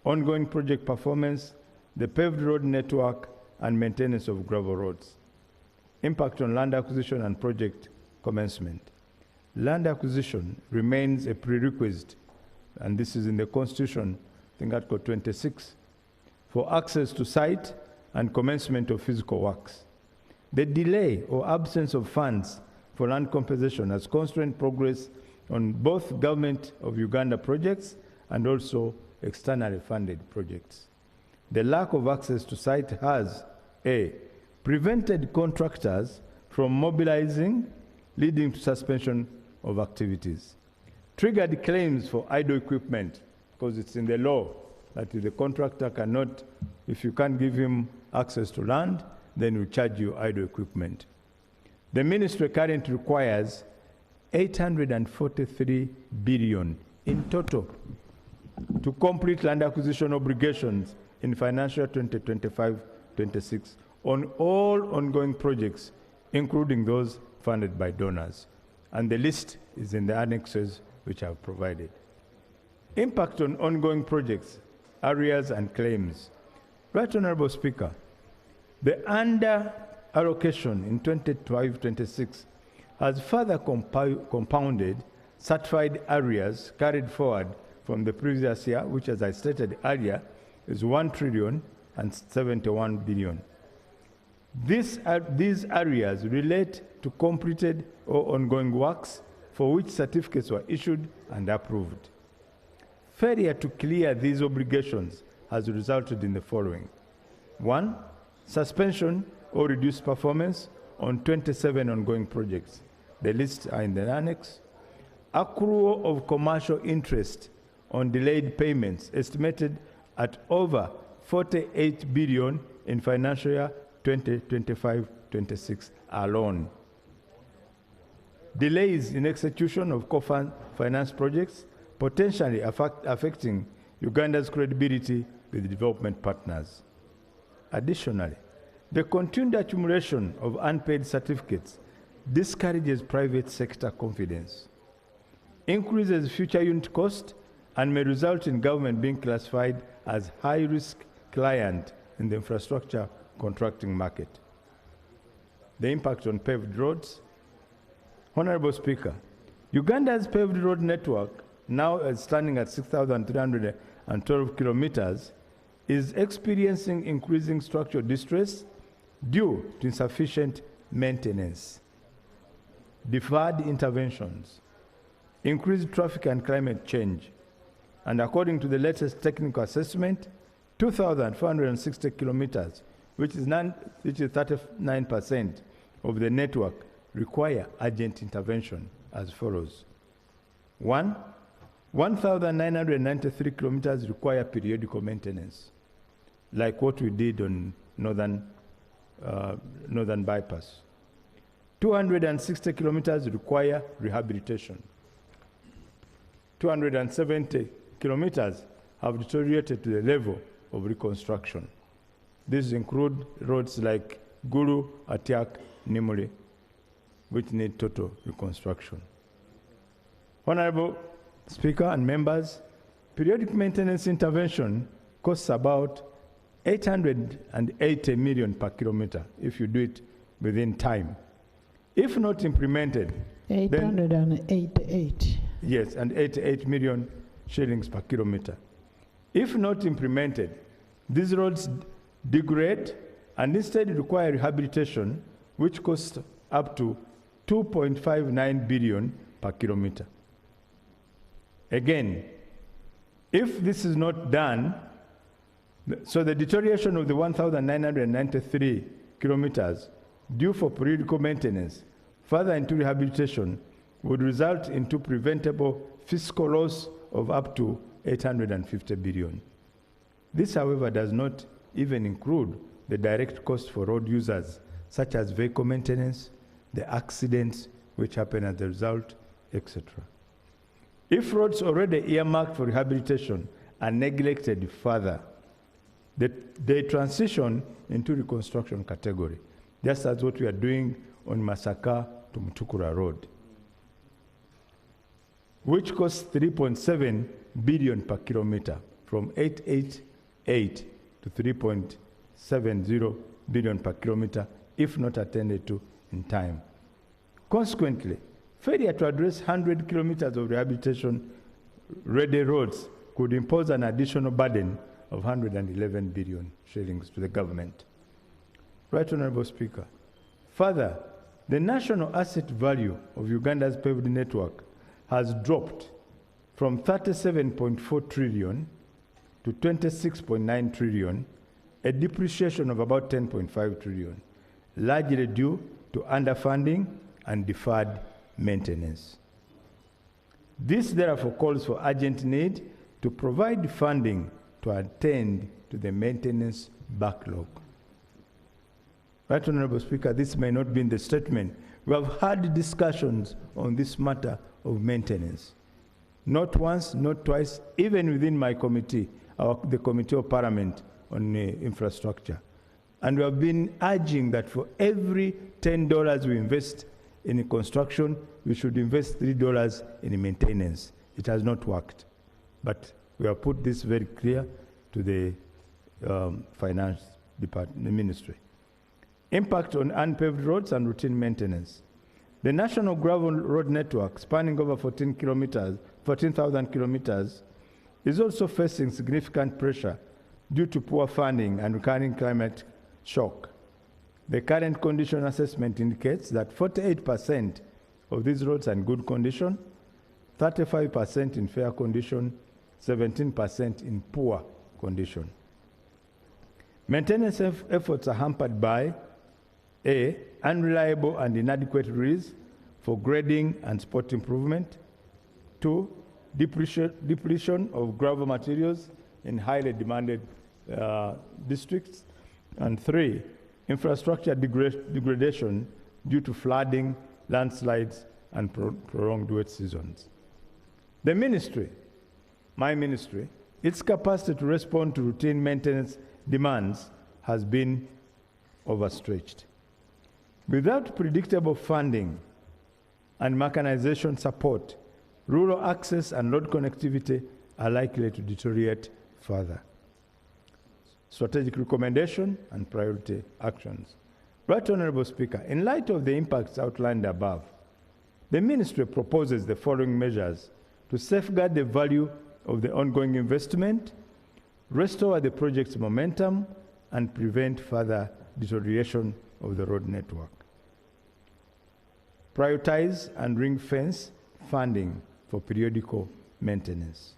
ongoing project performance, the paved road network, and maintenance of gravel roads. Impact on land acquisition and project commencement. Land acquisition remains a prerequisite, and this is in the Constitution, I think Article 26, for access to site and commencement of physical works. The delay or absence of funds for land compensation has constrained progress on both government of Uganda projects and also externally funded projects. The lack of access to site has, A, prevented contractors from mobilizing, leading to suspension of activities. Triggered claims for idle equipment, because it's in the law that the contractor cannot, if you can't give him access to land, then we charge you idle equipment. The ministry currently requires 843 billion in total to complete land acquisition obligations in financial year 2025-26 on all ongoing projects, including those funded by donors. And the list is in the annexes which I've provided. Impact on ongoing projects, areas and claims. Right Honorable Speaker, the under allocation in 2025-26 has further compounded certified areas carried forward from the previous year, which, as I stated earlier, is 1 trillion and 71 billion. These areas relate to completed or ongoing works for which certificates were issued and approved. Failure to clear these obligations has resulted in the following. 1, suspension or reduced performance on 27 ongoing projects. The lists are in the annex. Accrual of commercial interest on delayed payments estimated at over 48 billion in financial year 2025-26 alone. Delays in execution of co-finance projects, potentially affecting Uganda's credibility with development partners. Additionally, the continued accumulation of unpaid certificates discourages private sector confidence, increases future unit cost, and may result in government being classified as high-risk client in the infrastructure contracting market. The impact on paved roads. Honorable Speaker, Uganda's paved road network, now standing at 6,312 kilometers, is experiencing increasing structural distress due to insufficient maintenance, deferred interventions, increased traffic and climate change. And according to the latest technical assessment, 2,460 kilometers, which is 39% of the network, require urgent intervention as follows. 1,993 kilometers require periodical maintenance, like what we did on Northern Bypass. 260 kilometers require rehabilitation. 270 kilometers have deteriorated to the level of reconstruction. These include roads like Guru, Atiak, Nimule, which need total reconstruction. Honorable Speaker and members, periodic maintenance intervention costs about 880 million per kilometer if you do it within time. If not implemented, 888. Yes, and 88 million shillings per kilometer. If not implemented, these roads degrade and instead require rehabilitation, which costs up to 2.59 billion per kilometer. Again, if this is not done, so the deterioration of the 1,993 kilometers due for periodical maintenance further into rehabilitation would result into preventable fiscal loss of up to 850 billion. This, however, does not even include the direct cost for road users, such as vehicle maintenance, the accidents which happen as a result, etc. If roads already earmarked for rehabilitation are neglected further, they transition into reconstruction category, just as what we are doing on Masaka to Mutukura Road, which costs 3.7 billion per kilometer, from 888 to 3.70 billion per kilometer, if not attended to in time. Consequently, failure to address 100 kilometers of rehabilitation-ready roads could impose an additional burden of 111 billion shillings to the government. Right Honorable Speaker. Further, the national asset value of Uganda's paved network has dropped from 37.4 trillion to 26.9 trillion, a depreciation of about 10.5 trillion, largely due to underfunding and deferred maintenance. This therefore calls for urgent need to provide funding to attend to the maintenance backlog. Right Honorable Speaker, this may not be in the statement. We have had discussions on this matter of maintenance. Not once, not twice, even within my committee, the Committee of Parliament on Infrastructure. And we have been urging that for every $10 we invest in construction, we should invest $3 in maintenance. It has not worked. But we have put this very clear to the Finance Department, the Ministry. Impact on unpaved roads and routine maintenance. The national gravel road network, spanning over 14,000 kilometers, is also facing significant pressure due to poor funding and recurring climate shock. The current condition assessment indicates that 48% of these roads are in good condition, 35% in fair condition, 17% in poor condition. Maintenance efforts are hampered by A, unreliable and inadequate rules for grading and spot improvement. 2, depletion of gravel materials in highly demanded districts. And 3, infrastructure degradation due to flooding, landslides, and prolonged wet seasons. The ministry, my ministry, its capacity to respond to routine maintenance demands has been overstretched. Without predictable funding and mechanization support, rural access and road connectivity are likely to deteriorate further. Strategic recommendation and priority actions. Right Honorable Speaker, in light of the impacts outlined above, the Ministry proposes the following measures to safeguard the value of the ongoing investment, restore the project's momentum, and prevent further deterioration of the road network. Prioritize and ring-fence funding for periodical maintenance.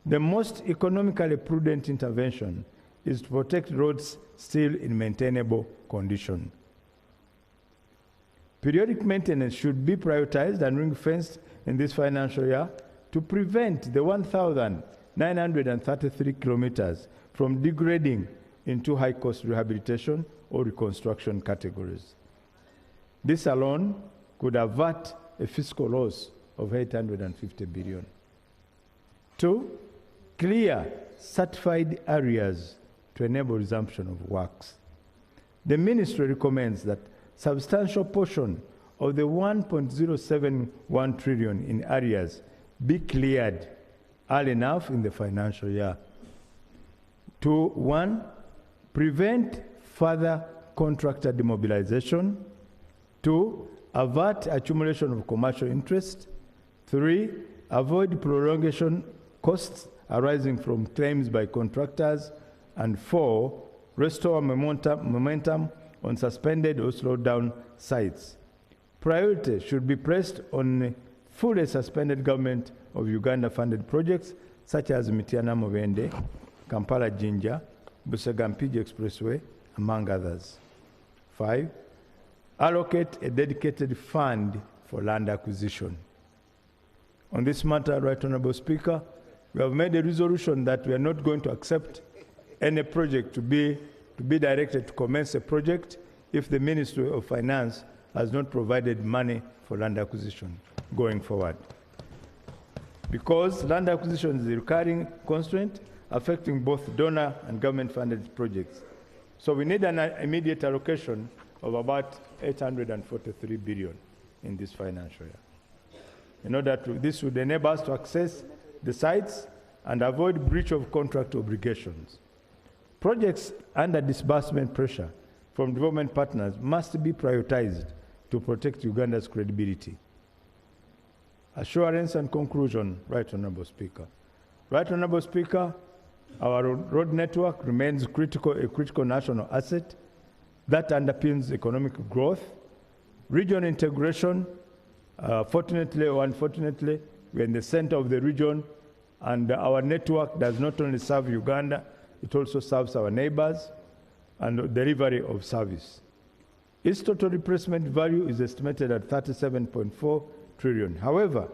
The most economically prudent intervention is to protect roads still in maintainable condition. Periodic maintenance should be prioritized and ring-fenced in this financial year to prevent the 1,933 kilometers from degrading into high-cost rehabilitation or reconstruction categories. This alone could avert a fiscal loss of 850 billion. 2, clear certified areas to enable resumption of works. The ministry recommends that substantial portion of the 1.071 trillion in areas be cleared early enough in the financial year. 2, 1, prevent further contractor demobilization. 2, avert accumulation of commercial interest. 3, avoid prolongation costs arising from claims by contractors. And 4, restore momentum on suspended or slowed down sites. Priority should be placed on fully suspended Government of Uganda funded projects such as Mitiana Mubende, Kampala Jinja, Busega-Mpigi Expressway, among others. 5, allocate a dedicated fund for land acquisition. On this matter, Right Honourable Speaker, we have made a resolution that we are not going to accept any project to be directed to commence a project if the Ministry of Finance has not provided money for land acquisition going forward. Because land acquisition is a recurring constraint affecting both donor and government-funded projects. So we need an immediate allocation of about 843 billion in this financial year. In order to, this would enable us to access the sites and avoid breach of contract obligations. Projects under disbursement pressure from development partners must be prioritized to protect Uganda's credibility. Assurance and conclusion, Right Honourable Speaker. Right Honourable Speaker, our road network remains a critical national asset that underpins economic growth, regional integration. Fortunately or unfortunately, we're in the center of the region, and our network does not only serve Uganda, it also serves our neighbors and delivery of service. Its total replacement value is estimated at 37.4 trillion. However,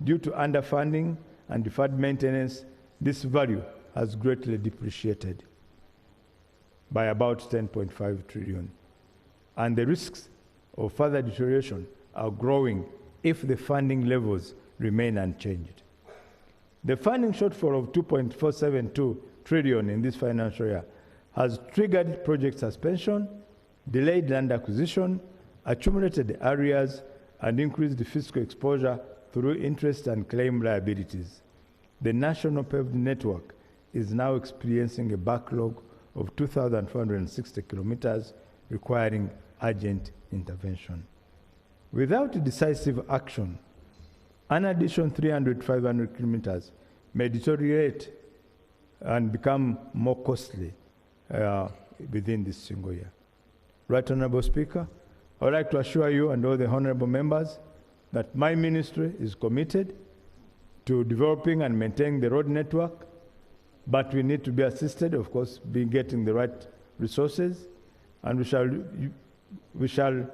due to underfunding and deferred maintenance, this value has greatly depreciated by about 10.5 trillion. And the risks of further deterioration are growing if the funding levels remain unchanged. The funding shortfall of 2.472 trillion in this financial year has triggered project suspension, delayed land acquisition, accumulated arrears, and increased fiscal exposure through interest and claim liabilities. The national paved network is now experiencing a backlog of 2,460 kilometers requiring urgent intervention. Without decisive action, an additional 500 kilometers may deteriorate and become more costly within this single year. Right Honourable Speaker, I would like to assure you and all the honourable members that my ministry is committed to developing and maintaining the road network, but we need to be assisted, of course, be getting the right resources, and we shall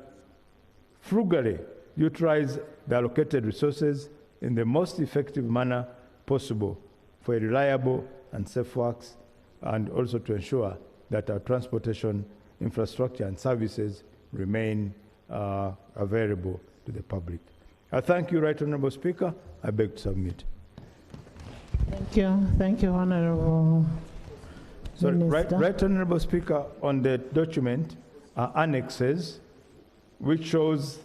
frugally utilize the allocated resources in the most effective manner possible for a reliable and safe works, and also to ensure that our transportation infrastructure and services remain available to the public. I thank you, Right Honourable Speaker. I beg to submit. Thank you, Honourable Minister. Right Honourable Speaker, on the document are annexes which shows,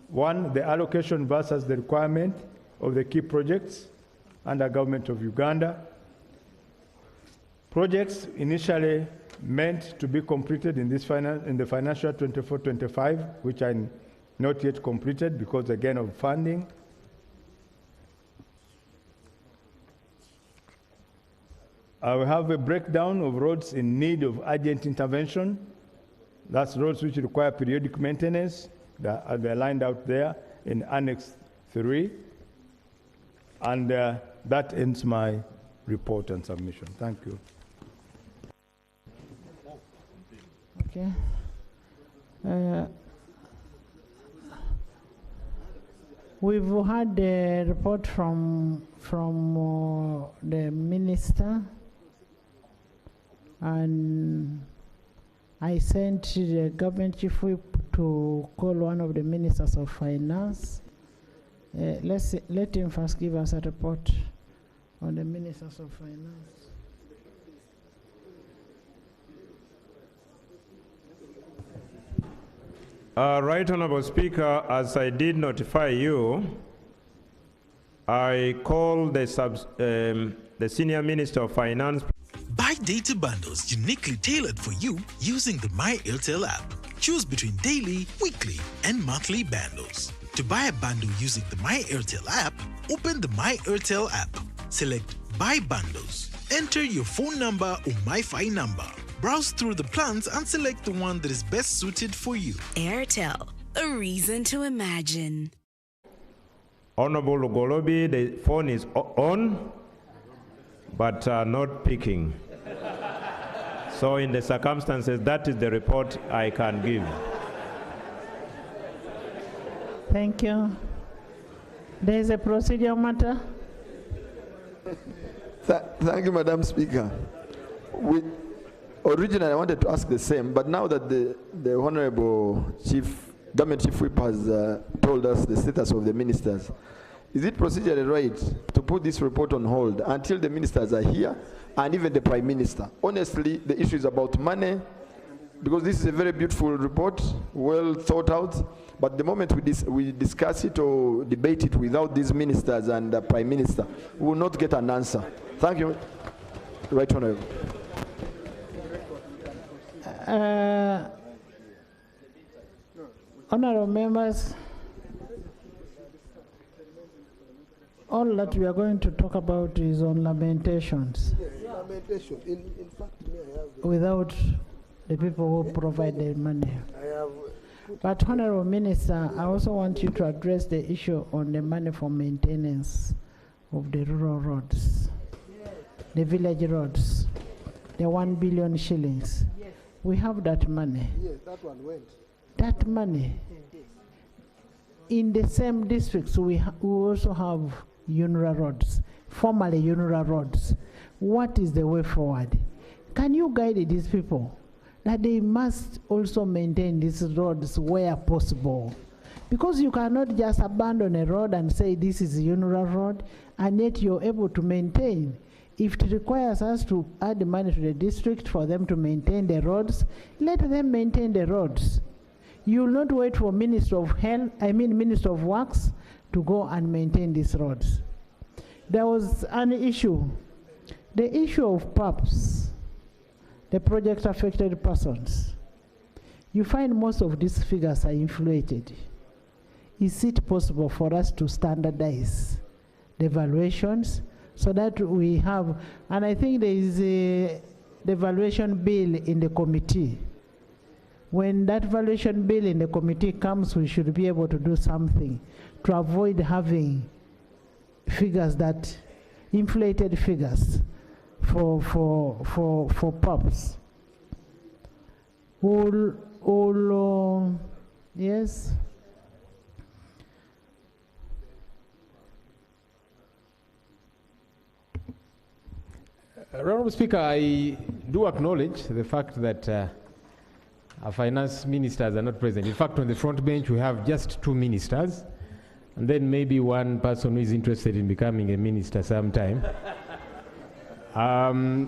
1, the allocation versus the requirement of the key projects under Government of Uganda. Projects initially meant to be completed in this in the financial 24-25, which are not yet completed because again of funding. We have a breakdown of roads in need of urgent intervention. That's roads which require periodic maintenance. They're lined out there in Annex 3. And that ends my report and submission. Thank you. Okay. We've had a report from the minister, and I sent the government chief whip to call one of the ministers of finance. Let him first give us a report on the ministers of finance. Right Honorable Speaker, as I did notify you, I called the Senior Minister of Finance. Buy data bundles uniquely tailored for you using the My Airtel app. Choose between daily, weekly, and monthly bundles. To buy a bundle using the My Airtel app, open the My Airtel app. Select Buy Bundles. Enter your phone number or MiFi number. Browse through the plans and select the one that is best suited for you. Airtel, a reason to imagine. Honorable Golobi, the phone is on, but not picking. So in the circumstances, that is the report I can give. Thank you. There is a procedural matter. Thank you, Madam Speaker. Originally, I wanted to ask the same, but now that the Honorable Government Chief Whip has told us the status of the ministers, is it procedurally right to put this report on hold until the ministers are here and even the Prime Minister? Honestly, the issue is about money, because this is a very beautiful report, well thought out, but the moment we discuss it or debate it without these ministers and the Prime Minister, we will not get an answer. Thank you. Right Honorable. Honorable members, all that we are going to talk about is on lamentations. Yes, lamentation. In fact, without the people who provide the money. But Honorable Minister, I also want you to address the issue on the money for maintenance of the rural roads, the village roads, the 1 billion shillings. We have that money. Yes, that one went. That money. In the same districts, we also have UNRA roads, formerly UNRA roads. What is the way forward? Can you guide these people that they must also maintain these roads where possible? Because you cannot just abandon a road and say this is UNRA road, and yet you're able to maintain. If it requires us to add money to the district for them to maintain the roads, let them maintain the roads. You will not wait for Minister of Works to go and maintain these roads. There was an issue, the issue of PAPs, the project affected persons. You find most of these figures are inflated. Is it possible for us to standardize the valuations so that we have, and I think there is the valuation bill in the committee. When that valuation bill in the committee comes, we should be able to do something to avoid having figures that, inflated figures for POPs. Yes? Honourable Speaker, I do acknowledge the fact that our finance ministers are not present. In fact, on the front bench, we have just 2 ministers, and then maybe one person who is interested in becoming a minister sometime. Right,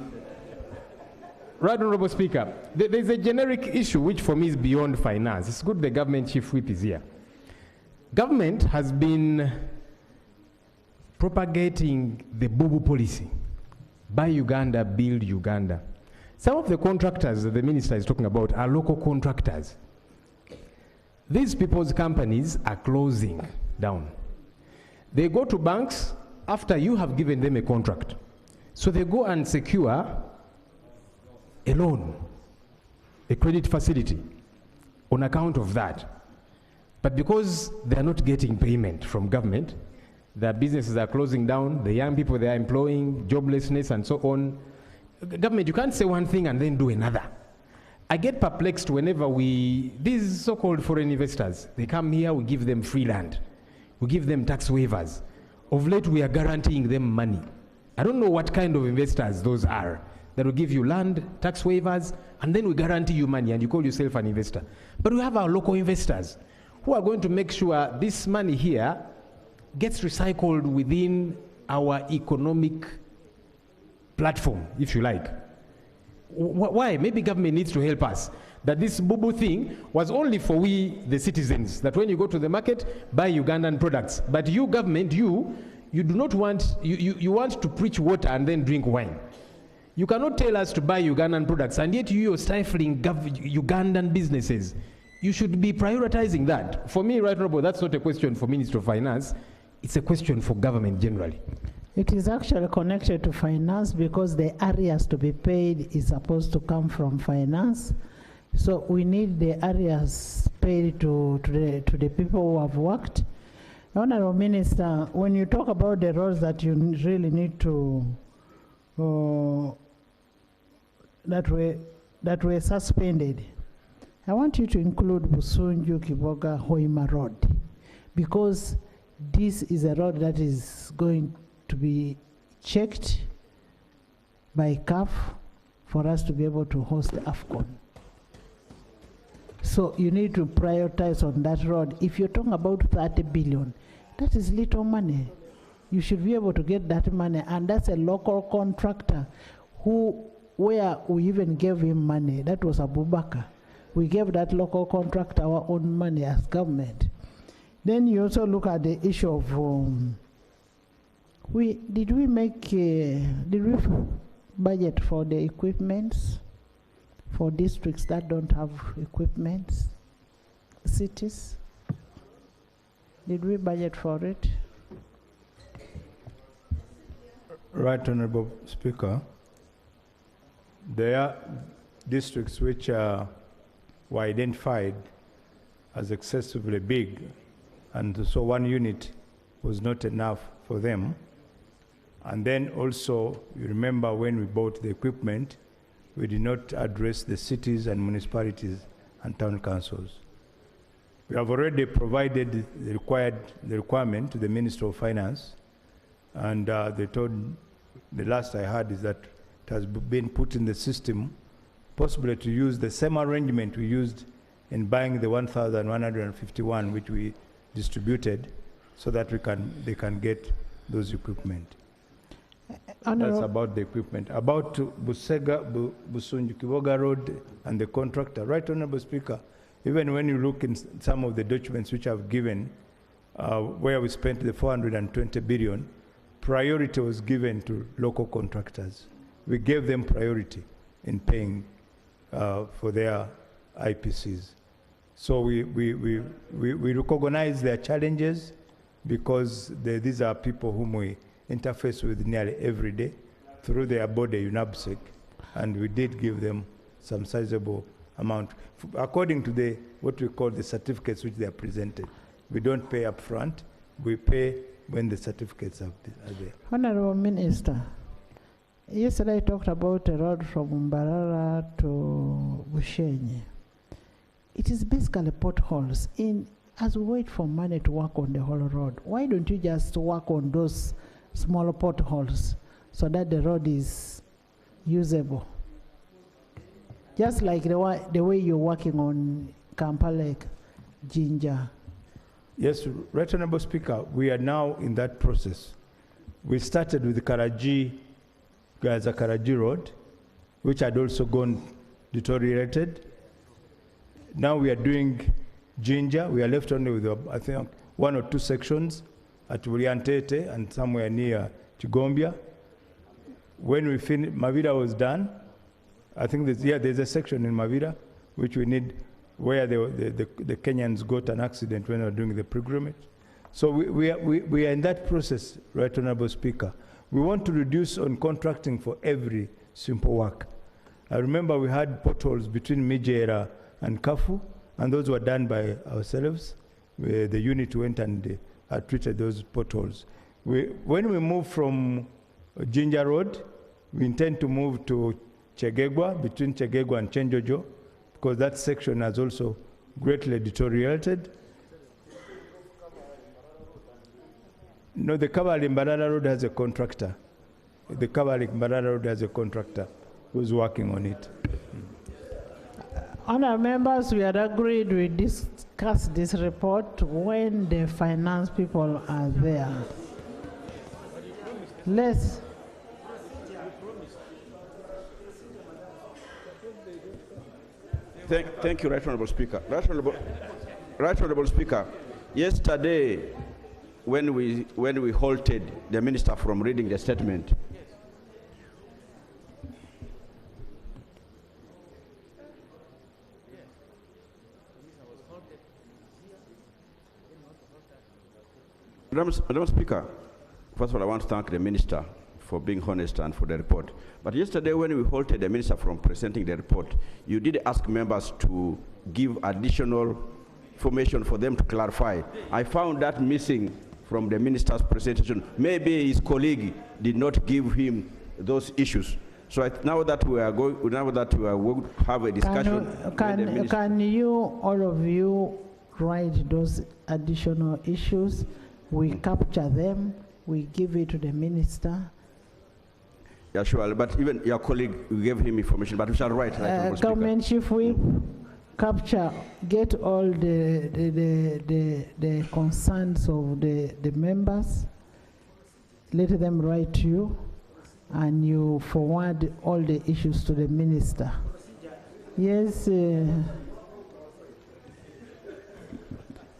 Honourable Speaker, there's a generic issue which for me is beyond finance. It's good the government chief whip is here. Government has been propagating the boo-boo policy. Buy Uganda, build Uganda. Some of the contractors that the minister is talking about are local contractors. These people's companies are closing down. They go to banks after you have given them a contract. So they go and secure a loan, a credit facility on account of that. But because they are not getting payment from government, their businesses are closing down, the young people they are employing, joblessness and so on. Government, you can't say one thing and then do another. I get perplexed whenever these so-called foreign investors, they come here, we give them free land. We give them tax waivers. Of late, we are guaranteeing them money. I don't know what kind of investors those are that will give you land, tax waivers, and then we guarantee you money and you call yourself an investor. But we have our local investors who are going to make sure this money here gets recycled within our economic platform, if you like. Why? Maybe government needs to help us. That this boo-boo thing was only for we, the citizens, that when you go to the market, buy Ugandan products. But you, government, you do not want, you want to preach water and then drink wine. You cannot tell us to buy Ugandan products, and yet you are stifling Ugandan businesses. You should be prioritizing that. For me, right, Robo, that's not a question for Minister of Finance. It's a question for government generally. It is actually connected to finance because the areas to be paid is supposed to come from finance. So we need the areas paid to the people who have worked. Honorable Minister, when you talk about the roads that you really need to, that were suspended, I want you to include Busunju Kiboga Hoima Road, because this is a road that is going to be checked by CAF for us to be able to host the AFCON. So you need to prioritize on that road. If you're talking about 30 billion, that is little money. You should be able to get that money, and that's a local contractor where we even gave him money. That was Abubakar. We gave that local contractor our own money as government. Then you also look at the issue of, did we budget for the equipments for districts that don't have equipments, cities? Did we budget for it? Right, Honorable Speaker. There are districts which were identified as excessively big, and so one unit was not enough for them. And then also, you remember when we bought the equipment, we did not address the cities and municipalities and town councils. We have already provided the requirement to the Minister of Finance, and they told, the last I heard is that it has been put in the system, possibly to use the same arrangement we used in buying the 1,151 which we distributed, so that they can get those equipment. That's about the equipment. About Busunju Kiboga Road and the contractor, right, Honorable Speaker, even when you look in some of the documents which I've given, where we spent the 420 billion, priority was given to local contractors. We gave them priority in paying for their IPCs. So we recognize their challenges, because these are people whom we interface with nearly every day through their body, UNABSEC, and we did give them some sizable amount. According to what we call the certificates which they are presented, we don't pay up front, we pay when the certificates are there. Honorable Minister, yesterday I talked about a road from Mbarara to Bushenyi. It is basically potholes. As we wait for money to work on the whole road, why don't you just work on those smaller potholes so that the road is usable? Just like the way you're working on Kampala, Jinja. Yes, Right Honorable Speaker, we are now in that process. We started with the Gaza Karaji Road, which had also gone deteriorated. Now we are doing Jinja. We are left only with, I think, 1 or 2 sections at Uriantete and somewhere near Chigombia. When we finished, Mavida was done. I think there's a section in Mavida which we need, where the Kenyans got an accident when they were doing the pilgrimage. So we are in that process, Right Honorable Speaker. We want to reduce on contracting for every simple work. I remember we had potholes between Mijera and Kafu, and those were done by ourselves. The unit went and treated those potholes. When we move from Ginger Road, we intend to move to Chegegwa, between Chegegwa and Chenjojo, because that section has also greatly deteriorated. No, the Kabali-Mbarara Road has a contractor. The Kabali-Mbarara Road has a contractor who's working on it. Honourable members, we had agreed we discuss this report when the finance people are there. Let's. Thank you, Right Honourable Speaker. Right Honourable Speaker, yesterday when we halted the Minister from reading the statement, Madam Speaker, first of all, I want to thank the Minister for being honest and for the report. But yesterday when we halted the Minister from presenting the report, you did ask members to give additional information for them to clarify. I found that missing from the Minister's presentation. Maybe his colleague did not give him those issues. So now that we are going to have a discussion. Can you, all of you, write those additional issues? We capture them, we give it to the Minister. Yeah, sure, but even your colleague, you gave him information, but we shall write. Government Chief Whip, capture, get all the concerns of the members, let them write to you, and you forward all the issues to the Minister. Yes.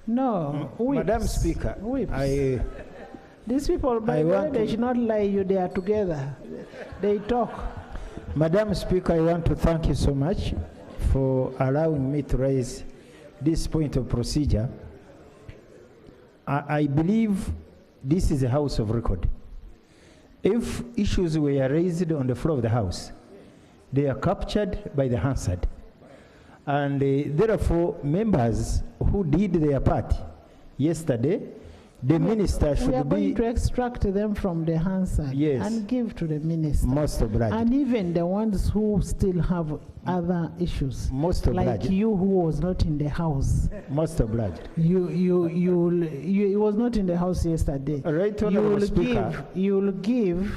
No, whips. Madam Speaker, whips. These people, by the way, they should not lie you, they are together. They talk. Madam Speaker, I want to thank you so much for allowing me to raise this point of procedure. I believe this is a house of record. If issues were raised on the floor of the house, they are captured by the Hansard. And therefore, members who did their part yesterday, the Minister should be... We are going to extract them from the Hansard and give to the Minister. Most obliged. And even the ones who still have other issues. Most obliged. Like you who was not in the house. Most obliged. You was not in the house yesterday. Right, Honourable Speaker. You will give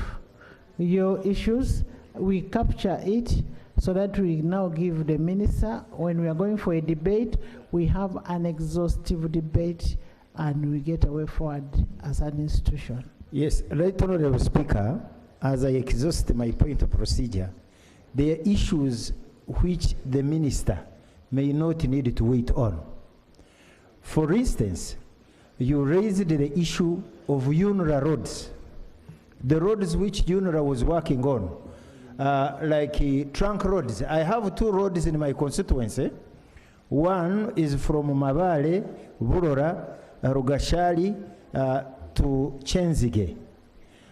your issues, we capture it, so that we now give the Minister, when we are going for a debate, we have an exhaustive debate and we get a way forward as an institution. Yes, Right Honourable Speaker, as I exhaust my point of procedure, there are issues which the Minister may not need to wait on. For instance, you raised the issue of UNRA roads, the roads which UNRA was working on. Like trunk roads. I have 2 roads in my constituency. One is from Mabale, Burora, Rugashali to Chenzige.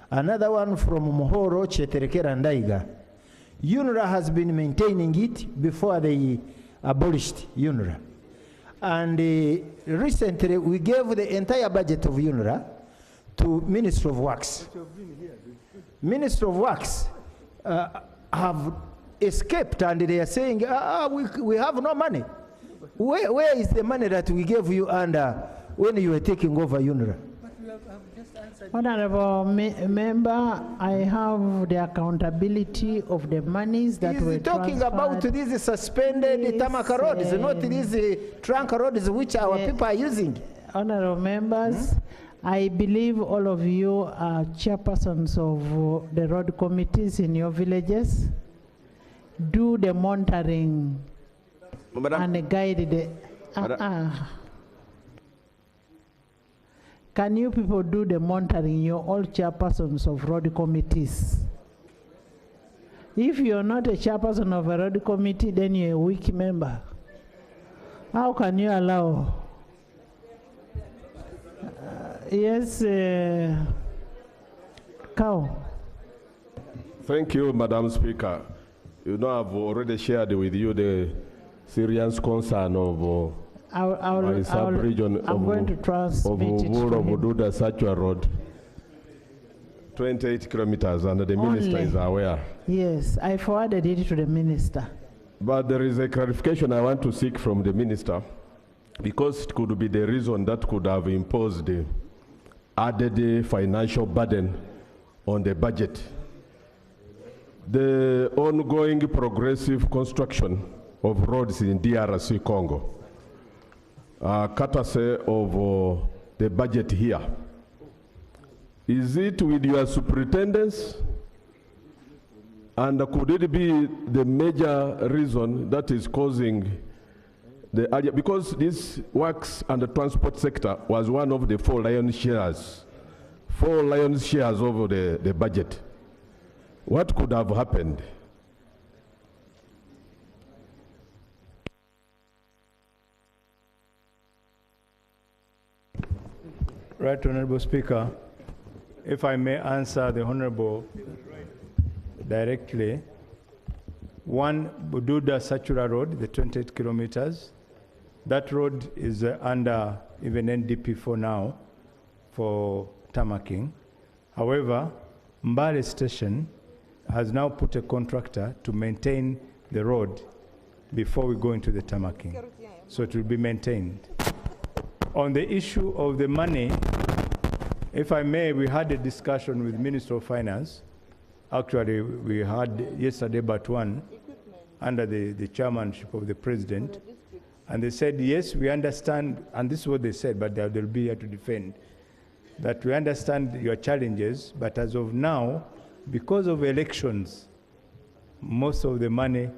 Another one from Mohoro, Cheterekera and Daiga. UNRA has been maintaining it before they abolished UNRA. And recently we gave the entire budget of UNRA to Ministry of Works. Ministry of Works have escaped and they are saying, we have no money. Where is the money that we gave you when you were taking over UNRA? Honourable member, I have the accountability of the monies that were talking transferred. about these suspended tarmac roads, not these trunk roads which our people are using. Honourable members, I believe all of you are chairpersons of the road committees in your villages. Do the monitoring and guide the... Can you people do the monitoring? You're all chairpersons of road committees. If you're not a chairperson of a road committee, then you're a weak member. How can you allow? Yes, Cow. Thank you, Madam Speaker. You know, I've already shared with you the serious concern of my sub-region I'm going to transmit it to him. Bududa Sachua Road, 28 kilometers, and the minister is aware. Yes, I forwarded it to the minister. But there is a clarification I want to seek from the minister, because it could be the reason that could have imposed the added financial burden on the budget. The ongoing progressive construction of roads in DRC Congo, courtesy of the budget here. Is it with your superintendents? And could it be the major reason that is causing the area? Because this works and the transport sector was one of the 4 lion shares over the budget. What could have happened? Right, Honorable Speaker. If I may answer the Honorable directly. One, Bududa Sachura Road, the 28 kilometers. That road is under even NDP for now, for tarmacking. However, Mbale Station has now put a contractor to maintain the road before we go into the tarmacking. So it will be maintained. On the issue of the money, if I may, we had a discussion with Minister of Finance. Actually, we had yesterday but one under the chairmanship of the President. And they said, yes, we understand, and this is what they said, but they'll be here to defend, that we understand your challenges, but as of now, because of elections, most of the money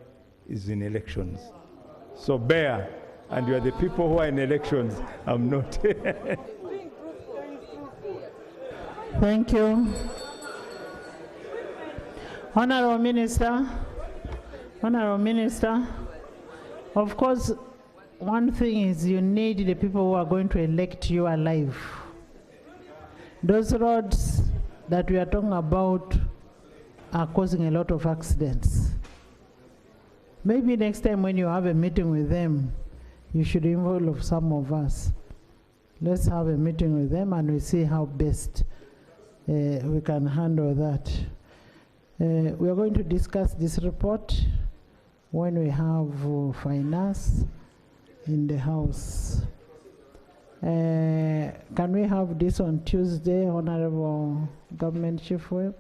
is in elections. So bear, and you are the people who are in elections. I'm not. Thank you. Honorable Minister, of course, one thing is you need the people who are going to elect you alive. Those roads that we are talking about are causing a lot of accidents. Maybe next time when you have a meeting with them, you should involve some of us. Let's have a meeting with them and we see how best we can handle that. We are going to discuss this report when we have finance in the House. Can we have this on Tuesday, Honorable Government Chief Whip?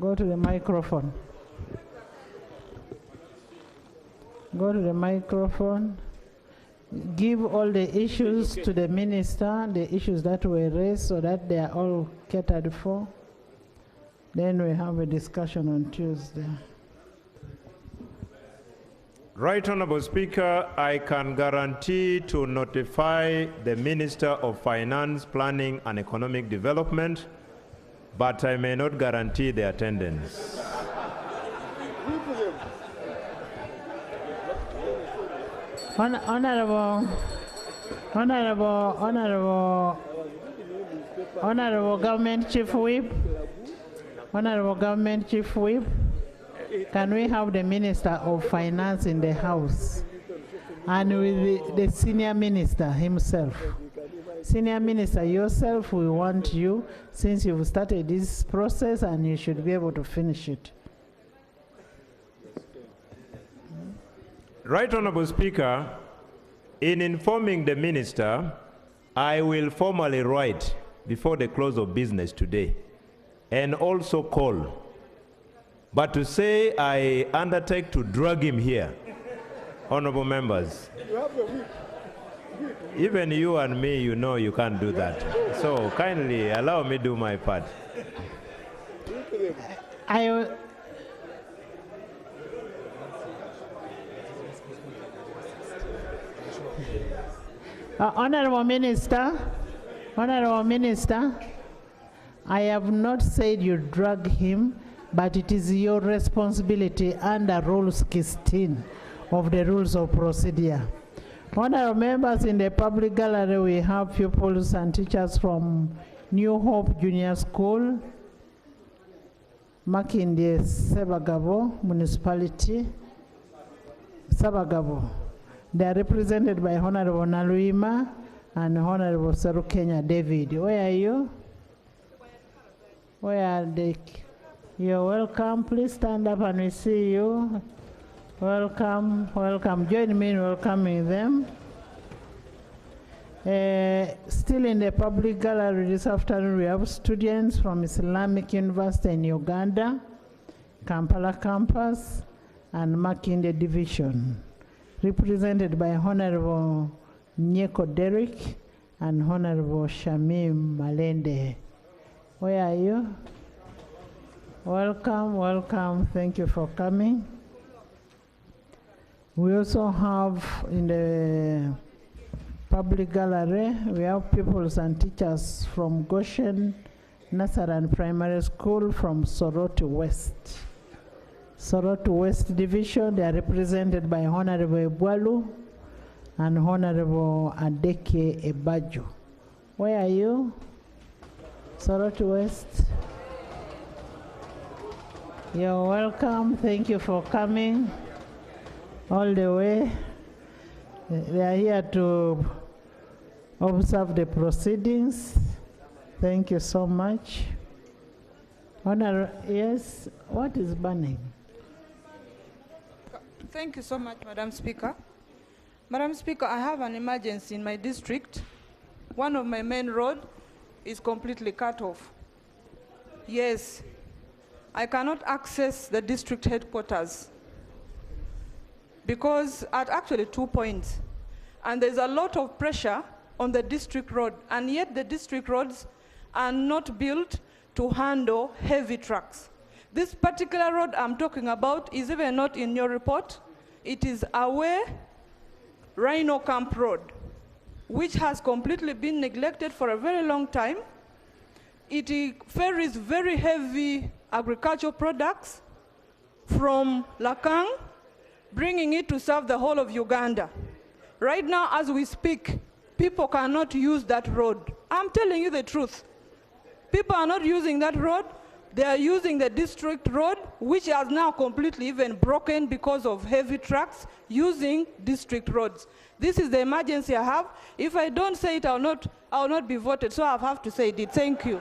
Go to the microphone. Go to the microphone. Give all the issues to the minister, the issues that were raised, so that they are all catered for. Then we have a discussion on Tuesday. Right, Honorable Speaker, I can guarantee to notify the Minister of Finance, Planning and Economic Development, but I may not guarantee the attendance. Honorable Government Chief Whip, Honorable Government Chief Whip, can we have the Minister of Finance in the House and with the Senior Minister himself? Senior Minister, yourself, we want you, since you've started this process and you should be able to finish it. Right, Honorable Speaker, in informing the Minister, I will formally write before the close of business today and also call. But to say I undertake to drag him here, honorable members, even you and me, you know you can't do that. So kindly allow me do my part. Honorable Minister, I have not said you drag him, but it is your responsibility under Rule 16 of the Rules of Procedure. Honorable members, in the public gallery we have pupils and teachers from New Hope Junior School, Makindye Sebagabo Municipality, Sabagabo. They are represented by Honorable Naluima and Honorable Serukenya David. Where are you? Where are they? You're welcome. Please stand up and we see you. Welcome, welcome. Join me in welcoming them. Still in the public gallery this afternoon, we have students from Islamic University in Uganda, Kampala campus, and Makindye division, represented by Honorable Nyeko Derek and Honorable Shamim Malende. Where are you? Welcome, welcome. Thank you for coming. We also have in the public gallery, we have pupils and teachers from Goshen Nursery and Primary School from Soroti West. Soroti West Division, they are represented by Honorable Ebwalu and Honorable Adeke Ebajo. Where are you? Soroti West. You're welcome. Thank you for coming all the way. They are here to observe the proceedings. Thank you so much. Honor, yes, what is burning? Thank you so much, Madam Speaker. Madam Speaker, I have an emergency in my district. One of my main roads is completely cut off. Yes, I cannot access the district headquarters because at actually 2 points. And there's a lot of pressure on the district road, and yet the district roads are not built to handle heavy trucks. This particular road I'm talking about is even not in your report. It is Awe Rhino Camp Road, which has completely been neglected for a very long time. It ferries very heavy agricultural products from Lakang, bringing it to serve the whole of Uganda. Right now, as we speak, people cannot use that road. I'm telling you the truth. People are not using that road. They are using the district road, which has now completely even broken because of heavy trucks using district roads. This is the emergency I have. If I don't say it, I will not be voted, so I have to say it. Thank you.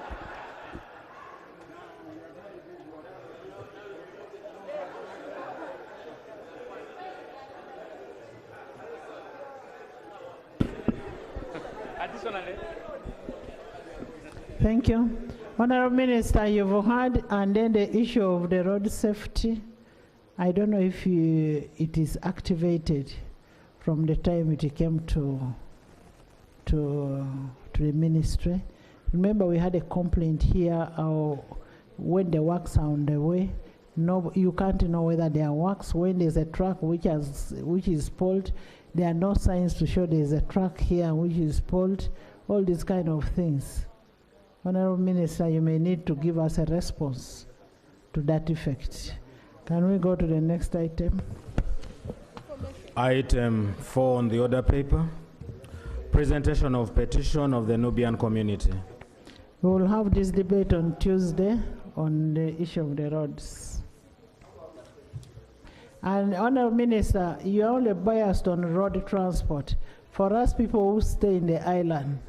Thank you. Honorable Minister, you've heard, and then the issue of the road safety. I don't know if it is activated from the time it came to the ministry. Remember, we had a complaint here when the works are on the way. No, you can't know whether there are works. When there's a truck which is pulled, there are no signs to show there's a truck here which is pulled. All these kind of things. Honorable Minister, you may need to give us a response to that effect. Can we go to the next item? Item 4 on the order paper. Presentation of petition of the Nubian community. We will have this debate on Tuesday on the issue of the roads. And Honorable Minister, you are only biased on road transport. For us people who stay in the island,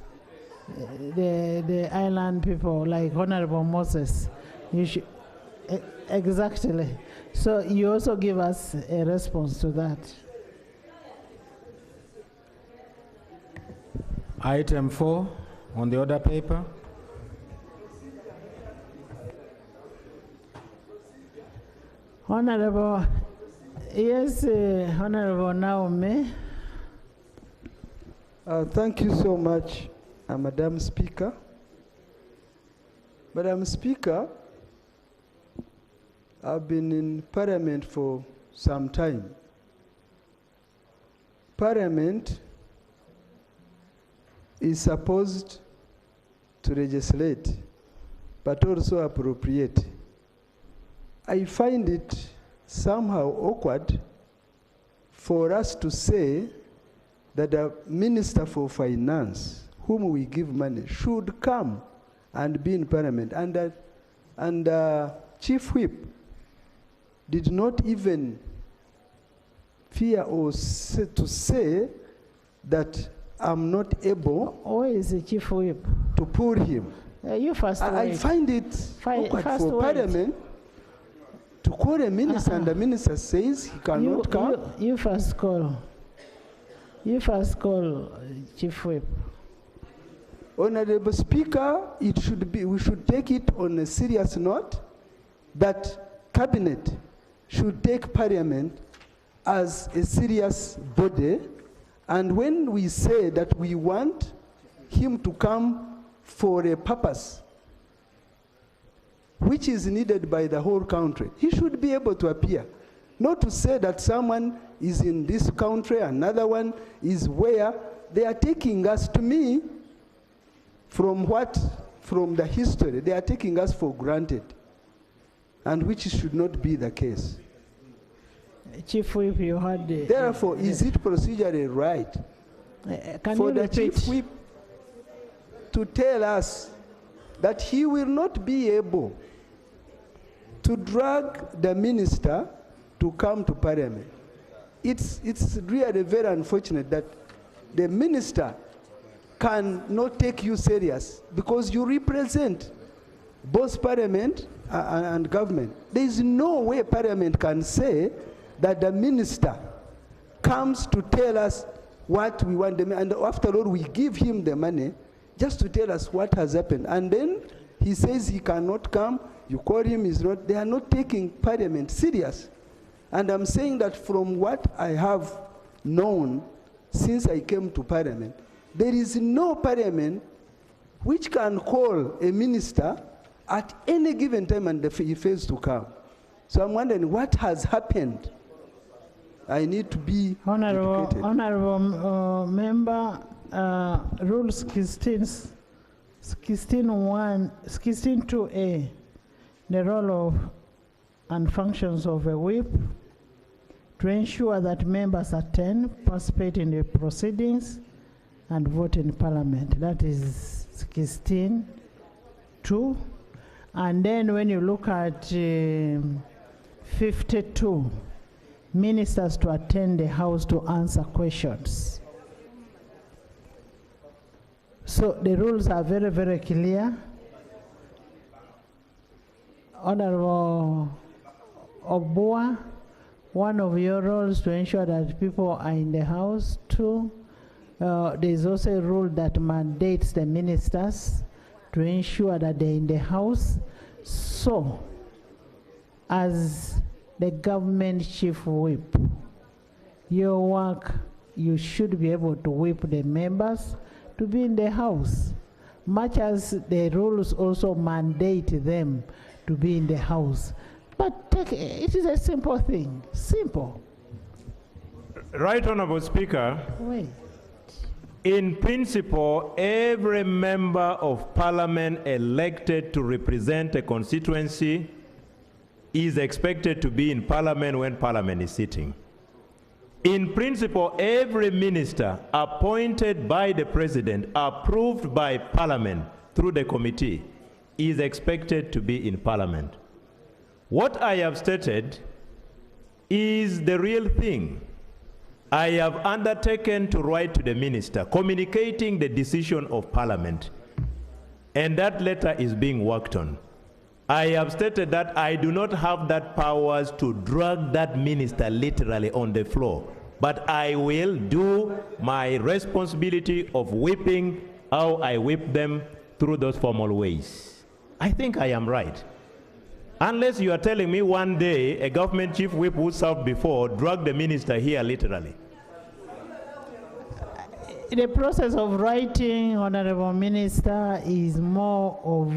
the island people like Honorable Moses, you should, exactly. So you also give us a response to that. Item 4 on the order paper. Honorable, yes, Honorable Naomi. Thank you so much, Madam Speaker. Madam Speaker, I've been in Parliament for some time. Parliament is supposed to legislate, but also appropriate. I find it somehow awkward for us to say that a Minister for Finance, whom we give money, should come and be in Parliament. And Chief Whip did not even fear or to say that I'm not able. Where is the Chief Whip? To pull him. You first I find it awkward for Parliament to call a minister and the minister says he cannot come. You first call. You first call Chief Whip. Honorable Speaker, it should be, we should take it on a serious note that Cabinet should take Parliament as a serious body, and when we say that we want him to come for a purpose which is needed by the whole country, he should be able to appear. Not to say that someone is in this country, another one is where. They are taking us, to me, from the history, they are taking us for granted, and which should not be the case. Chief Whip, you had... Therefore, is it procedurally right for the Chief Whip to tell us that he will not be able to drag the minister to come to Parliament? It's really very unfortunate that the minister cannot take you serious because you represent both Parliament and government. There is no way Parliament can say that the minister comes to tell us what we want, and after all, we give him the money just to tell us what has happened. And then he says he cannot come, you call him, he's not. They are not taking Parliament serious. And I'm saying that from what I have known since I came to Parliament, there is no Parliament which can call a minister at any given time and he fails to come. So I'm wondering what has happened. I need to be educated. Honorable member, Rule 16.2a, the role of and functions of a whip to ensure that members attend, participate in the proceedings, and vote in Parliament. That is 16.2. And then when you look at 52, ministers to attend the House to answer questions. So the rules are very, very clear. Honorable Obua, one of your roles to ensure that people are in the House. Two, there is also a rule that mandates the ministers to ensure that they're in the House. So, as the government chief whip, your work, you should be able to whip the members to be in the House, much as the rules also mandate them to be in the House. But it is a simple thing, simple. Right, Honorable Speaker. Wait. In principle, every member of Parliament elected to represent a constituency is expected to be in Parliament when Parliament is sitting. In principle, every minister appointed by the President, approved by Parliament through the committee, is expected to be in Parliament. What I have stated is the real thing. I have undertaken to write to the minister, communicating the decision of Parliament, and that letter is being worked on. I have stated that I do not have that powers to drag that minister literally on the floor, but I will do my responsibility of whipping how I whip them through those formal ways. I think I am right. Unless you are telling me one day a government chief whip who served before dragged the minister here literally. The process of writing, Honorable Minister, is more of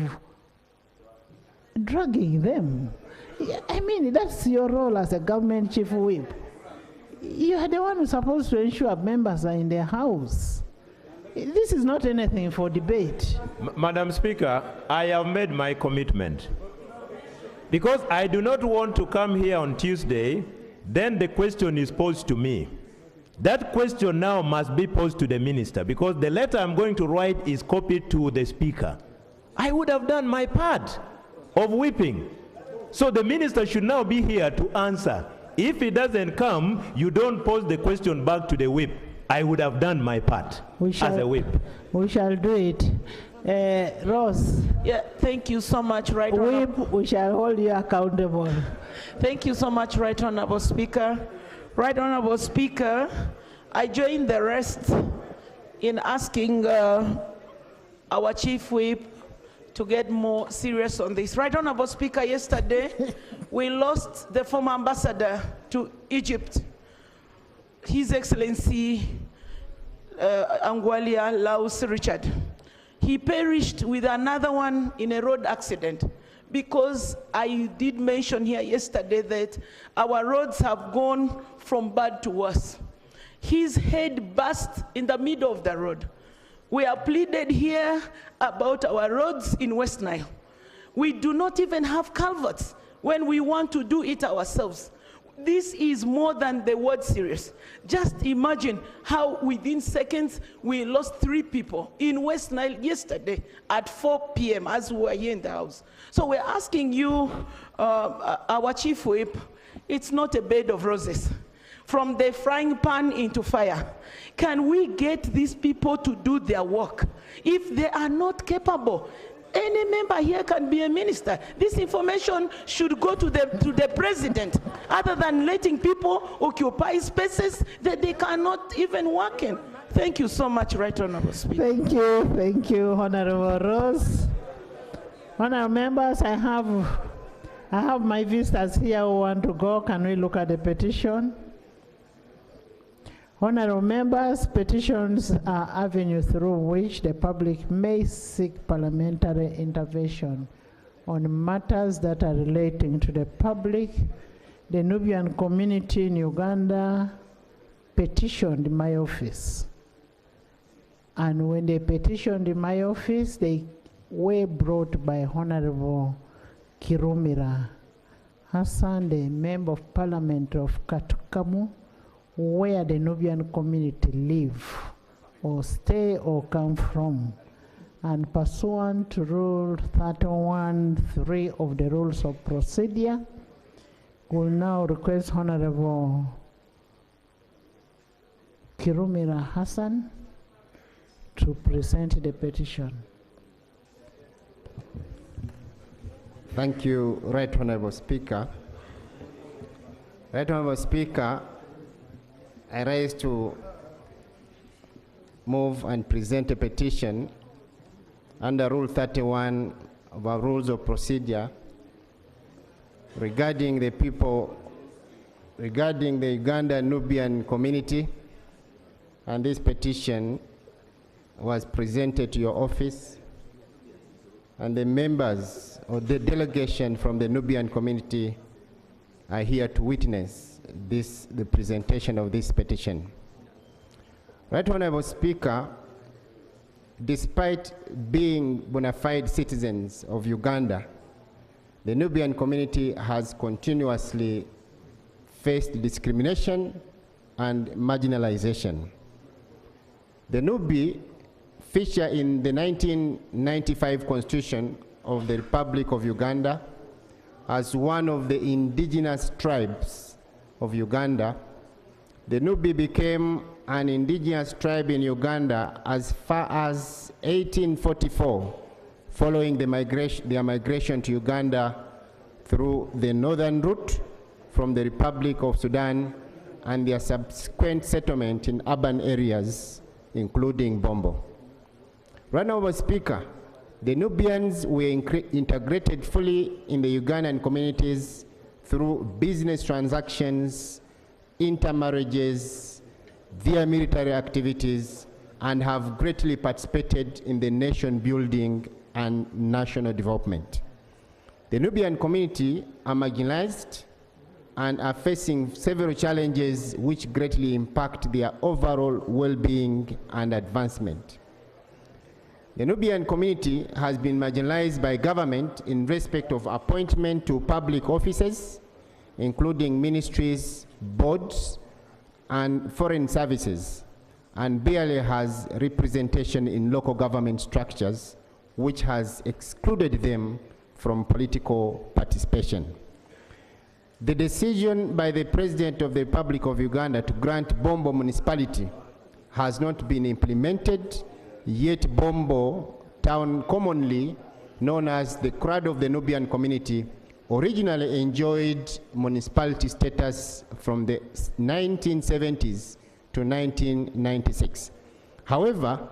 dragging them. I mean, that's your role as a government chief whip. You are the one who's supposed to ensure members are in the House. This is not anything for debate. Madam Speaker, I have made my commitment. Because I do not want to come here on Tuesday, then the question is posed to me. That question now must be posed to the minister, because the letter I'm going to write is copied to the Speaker. I would have done my part of whipping. So the minister should now be here to answer. If he doesn't come, you don't pose the question back to the whip. I would have done my part as a whip. We shall do it. Rose. Yeah, thank you so much, Right Whip, Honorable. we shall hold you accountable. Thank you so much, Right Honorable Speaker. Right Honorable Speaker, I join the rest in asking our Chief Whip to get more serious on this. Right Honorable Speaker, yesterday we lost the former ambassador to Egypt, His Excellency Angwalia Laus Richard. He perished with another one in a road accident, because I did mention here yesterday that our roads have gone from bad to worse. His head burst in the middle of the road. We have pleaded here about our roads in West Nile. We do not even have culverts when we want to do it ourselves. This is more than the word serious. Just imagine how within seconds we lost 3 people in West Nile yesterday at 4 p.m. as we were here in the house. So we're asking you, our Chief Whip, it's not a bed of roses. From the frying pan into fire. Can we get these people to do their work? If they are not capable, any member here can be a minister. This information should go to the president, other than letting people occupy spaces that they cannot even work in. Thank you so much, Right Honorable Speaker. Thank you, Honorable Rose. Honorable members, I have my visitors here who want to go. Can we look at the petition? Honorable members, petitions are avenues through which the public may seek parliamentary intervention on matters that are relating to the public. The Nubian community in Uganda petitioned my office. And when they petitioned my office, they were brought by Honorable Kirumira Hassan, the Member of Parliament of Katukamu, where the Nubian community live or stay or come from. And pursuant to Rule 31(3) of the Rules of Procedure, will now request Honorable Kirumira Hassan to present the petition. Thank you, Right Honorable Speaker. Right Honorable Speaker, I rise to move and present a petition under Rule 31 of our Rules of Procedure regarding the Uganda Nubian community, and this petition was presented to your office, and the members or the delegation from the Nubian community are here to witness the presentation of this petition. Right Honorable Speaker, despite being bona fide citizens of Uganda, the Nubian community has continuously faced discrimination and marginalization. The Nubi feature in the 1995 Constitution of the Republic of Uganda as one of the indigenous tribes of Uganda. The Nubi became an indigenous tribe in Uganda as far as 1844, following their migration to Uganda through the northern route from the Republic of Sudan and their subsequent settlement in urban areas, including Bombo. Right Honorable Speaker, the Nubians were integrated fully in the Ugandan communities through business transactions, intermarriages, their military activities, and have greatly participated in the nation building and national development. The Nubian community are marginalized and are facing several challenges which greatly impact their overall well-being and advancement. The Nubian community has been marginalized by government in respect of appointment to public offices, including ministries, boards, and foreign services, and barely has representation in local government structures which has excluded them from political participation. The decision by the President of the Republic of Uganda to grant Bombo municipality has not been implemented, yet Bombo town, commonly known as the Crowd of the Nubian community, originally enjoyed municipality status from the 1970s to 1996. However,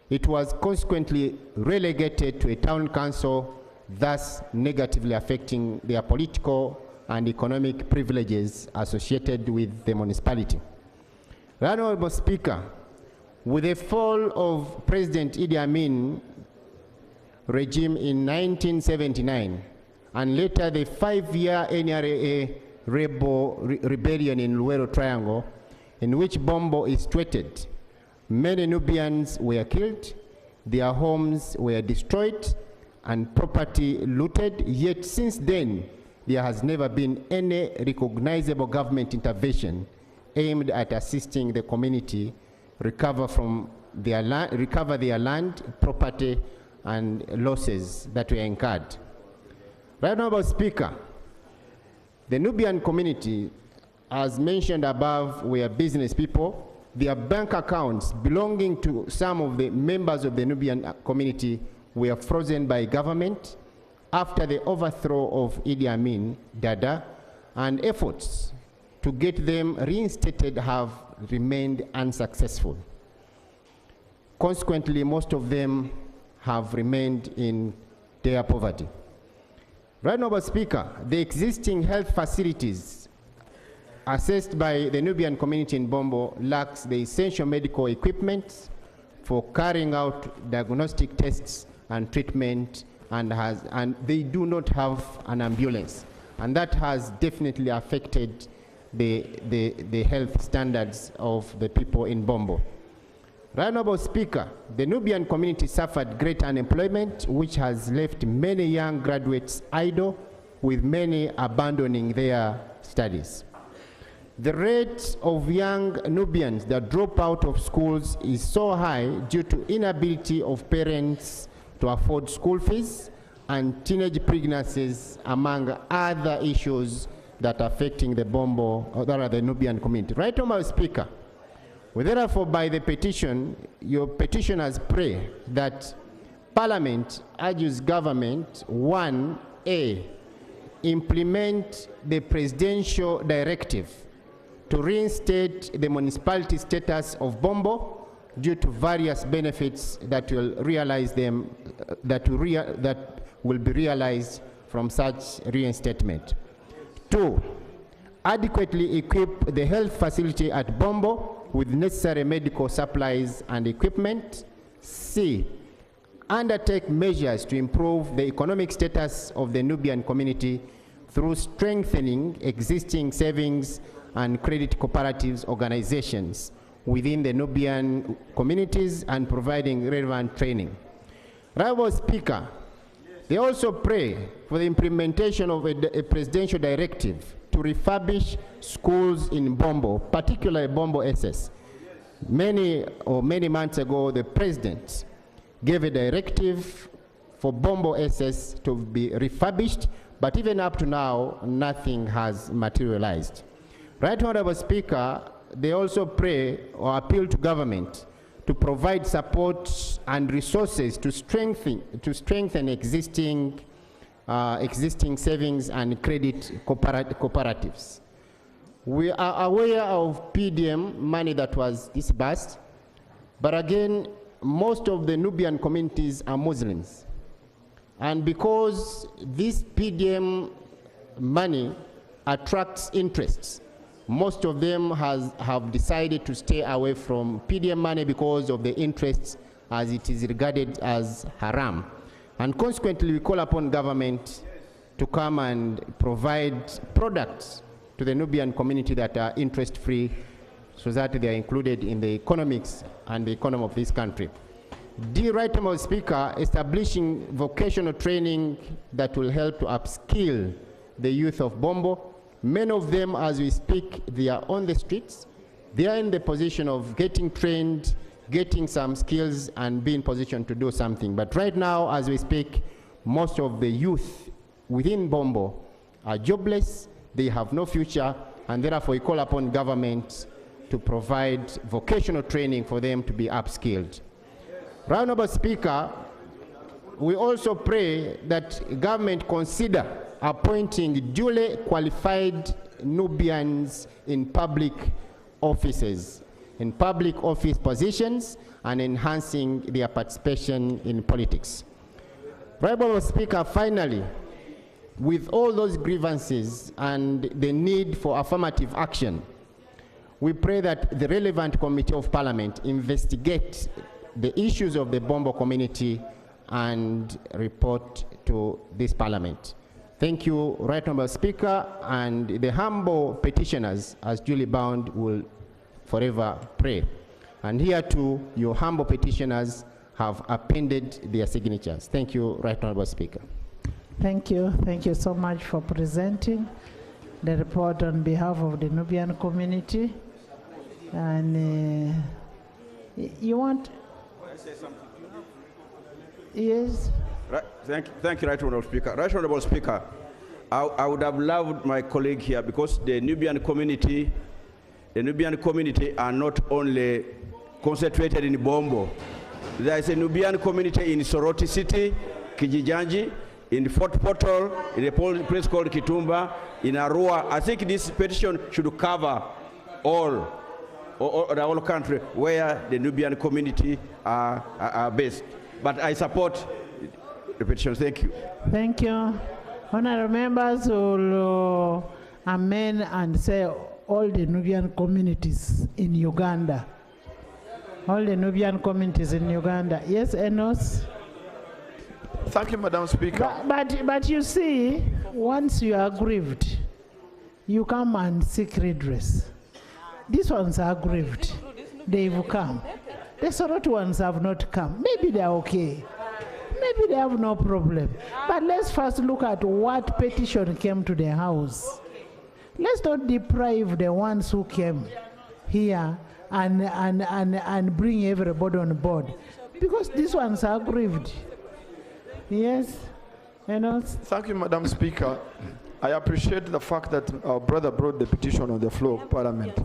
it was consequently relegated to a town council, thus negatively affecting their political and economic privileges associated with the municipality. Honorable Speaker, with the fall of President Idi Amin regime in 1979, and later the 5-year NRA rebellion in Luero Triangle, in which Bombo is threatened, many Nubians were killed, their homes were destroyed, and property looted, yet since then, there has never been any recognizable government intervention aimed at assisting the community recover their land, property, and losses that were incurred. Right, Honorable Speaker, the Nubian community, as mentioned above, were business people. Their bank accounts belonging to some of the members of the Nubian community were frozen by government after the overthrow of Idi Amin Dada, and efforts to get them reinstated have remained unsuccessful. Consequently, most of them have remained in dire poverty. Right, Honorable Speaker, the existing health facilities assessed by the Nubian community in Bombo lacks the essential medical equipment for carrying out diagnostic tests and treatment, and they do not have an ambulance. And that has definitely affected the health standards of the people in Bombo. Right, Honorable Speaker, the Nubian community suffered great unemployment, which has left many young graduates idle, with many abandoning their studies. The rate of young Nubians that drop out of schools is so high due to inability of parents to afford school fees and teenage pregnancies, among other issues that are affecting the Bombo, or the Nubian community. Right, Honorable Speaker, we therefore, by the petition, your petitioners pray that Parliament urges government, 1A, implement the presidential directive to reinstate the municipality status of Bombo due to various benefits that will realize them, that will be realized from such reinstatement. 2, adequately equip the health facility at Bombo with necessary medical supplies and equipment. C, undertake measures to improve the economic status of the Nubian community through strengthening existing savings and credit cooperatives organizations within the Nubian communities and providing relevant training. Honorable Speaker, they also pray for the implementation of a presidential directive to refurbish schools in Bombo, particularly Bombo SS. Many months ago, the President gave a directive for Bombo SS to be refurbished, but even up to now, nothing has materialized. Right, Honorable Speaker, they also pray or appeal to government to provide support and resources to strengthen existing savings and credit cooperatives. We are aware of PDM money that was disbursed, but again, most of the Nubian communities are Muslims. And because this PDM money attracts interests, most of them have decided to stay away from PDM money because of the interests, as it is regarded as haram. And consequently, we call upon government to come and provide products to the Nubian community that are interest-free, so that they are included in the economics and the economy of this country. D, right, Honorable Speaker, establishing vocational training that will help to upskill the youth of Bombo. Many of them, as we speak, they are on the streets. They are in the position of getting trained, getting some skills and be in position to do something. But right now, as we speak, most of the youth within Bombo are jobless, they have no future, and therefore we call upon government to provide vocational training for them to be upskilled. Honorable Speaker, we also pray that government consider appointing duly qualified Nubians in public offices, in public office positions, and enhancing their participation in politics. Honorable Speaker, finally, with all those grievances and the need for affirmative action, we pray that the relevant committee of parliament investigate the issues of the Bombo community and report to this parliament. Thank you, Right Honorable Speaker, and the humble petitioners, as duly bound, will forever pray. And here too, your humble petitioners have appended their signatures. Thank you, Right Honorable Speaker. Thank you. Thank you so much for presenting the report on behalf of the Nubian community. And you want? I say something? Yes. Right. Thank you, Right Honorable Speaker. Right Honorable Speaker, I would have loved my colleague here, because the Nubian community are not only concentrated in Bombo. There is a Nubian community in Soroti City, Kijijanji, in Fort Portal, in a place called Kitumba, in Arua. I think this petition should cover all the whole country where the Nubian community are based. But I support the petition. Thank you. Thank you. Honorable members will amend and say all the Nubian communities in Uganda. All the Nubian communities in Uganda. Yes, Enos? Thank you, Madam Speaker. But you see, once you are aggrieved, you come and seek redress. These ones are aggrieved. They've come. The Soroti ones have not come. Maybe they're okay. Maybe they have no problem. But let's first look at what petition came to the house. Let's not deprive the ones who came here and bring everybody on board, because these ones are aggrieved. Yes, Thank you, Madam Speaker. I appreciate the fact that our brother brought the petition on the floor of Parliament.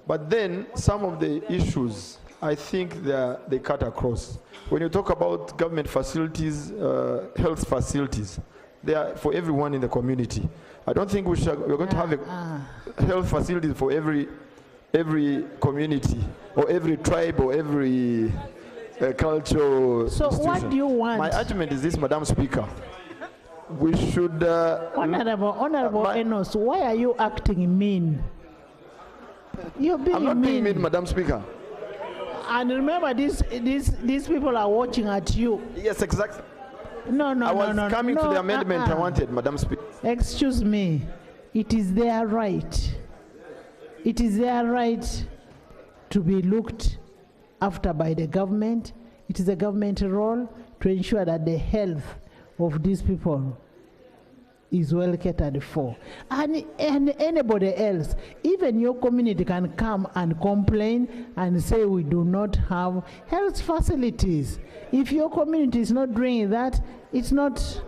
But then some of the issues, I think they cut across. When you talk about government facilities, health facilities, they are for everyone in the community. I don't think we're going to have a health facilities for every community or every tribe or every cultural So institution. what do you want? My argument is this, Madam Speaker. We should... Honorable Enos, why are you acting mean? You're being I'm not being mean, Madam Speaker. And remember, these people are watching at you. Yes, exactly. No. I was coming to the amendment I wanted, Madam Speaker. Excuse me. It is their right. It is their right to be looked after by the government. It is a government role to ensure that the health of these people is well catered for. And anybody else, even your community can come and complain and say we do not have health facilities. If your community is not doing that, it's not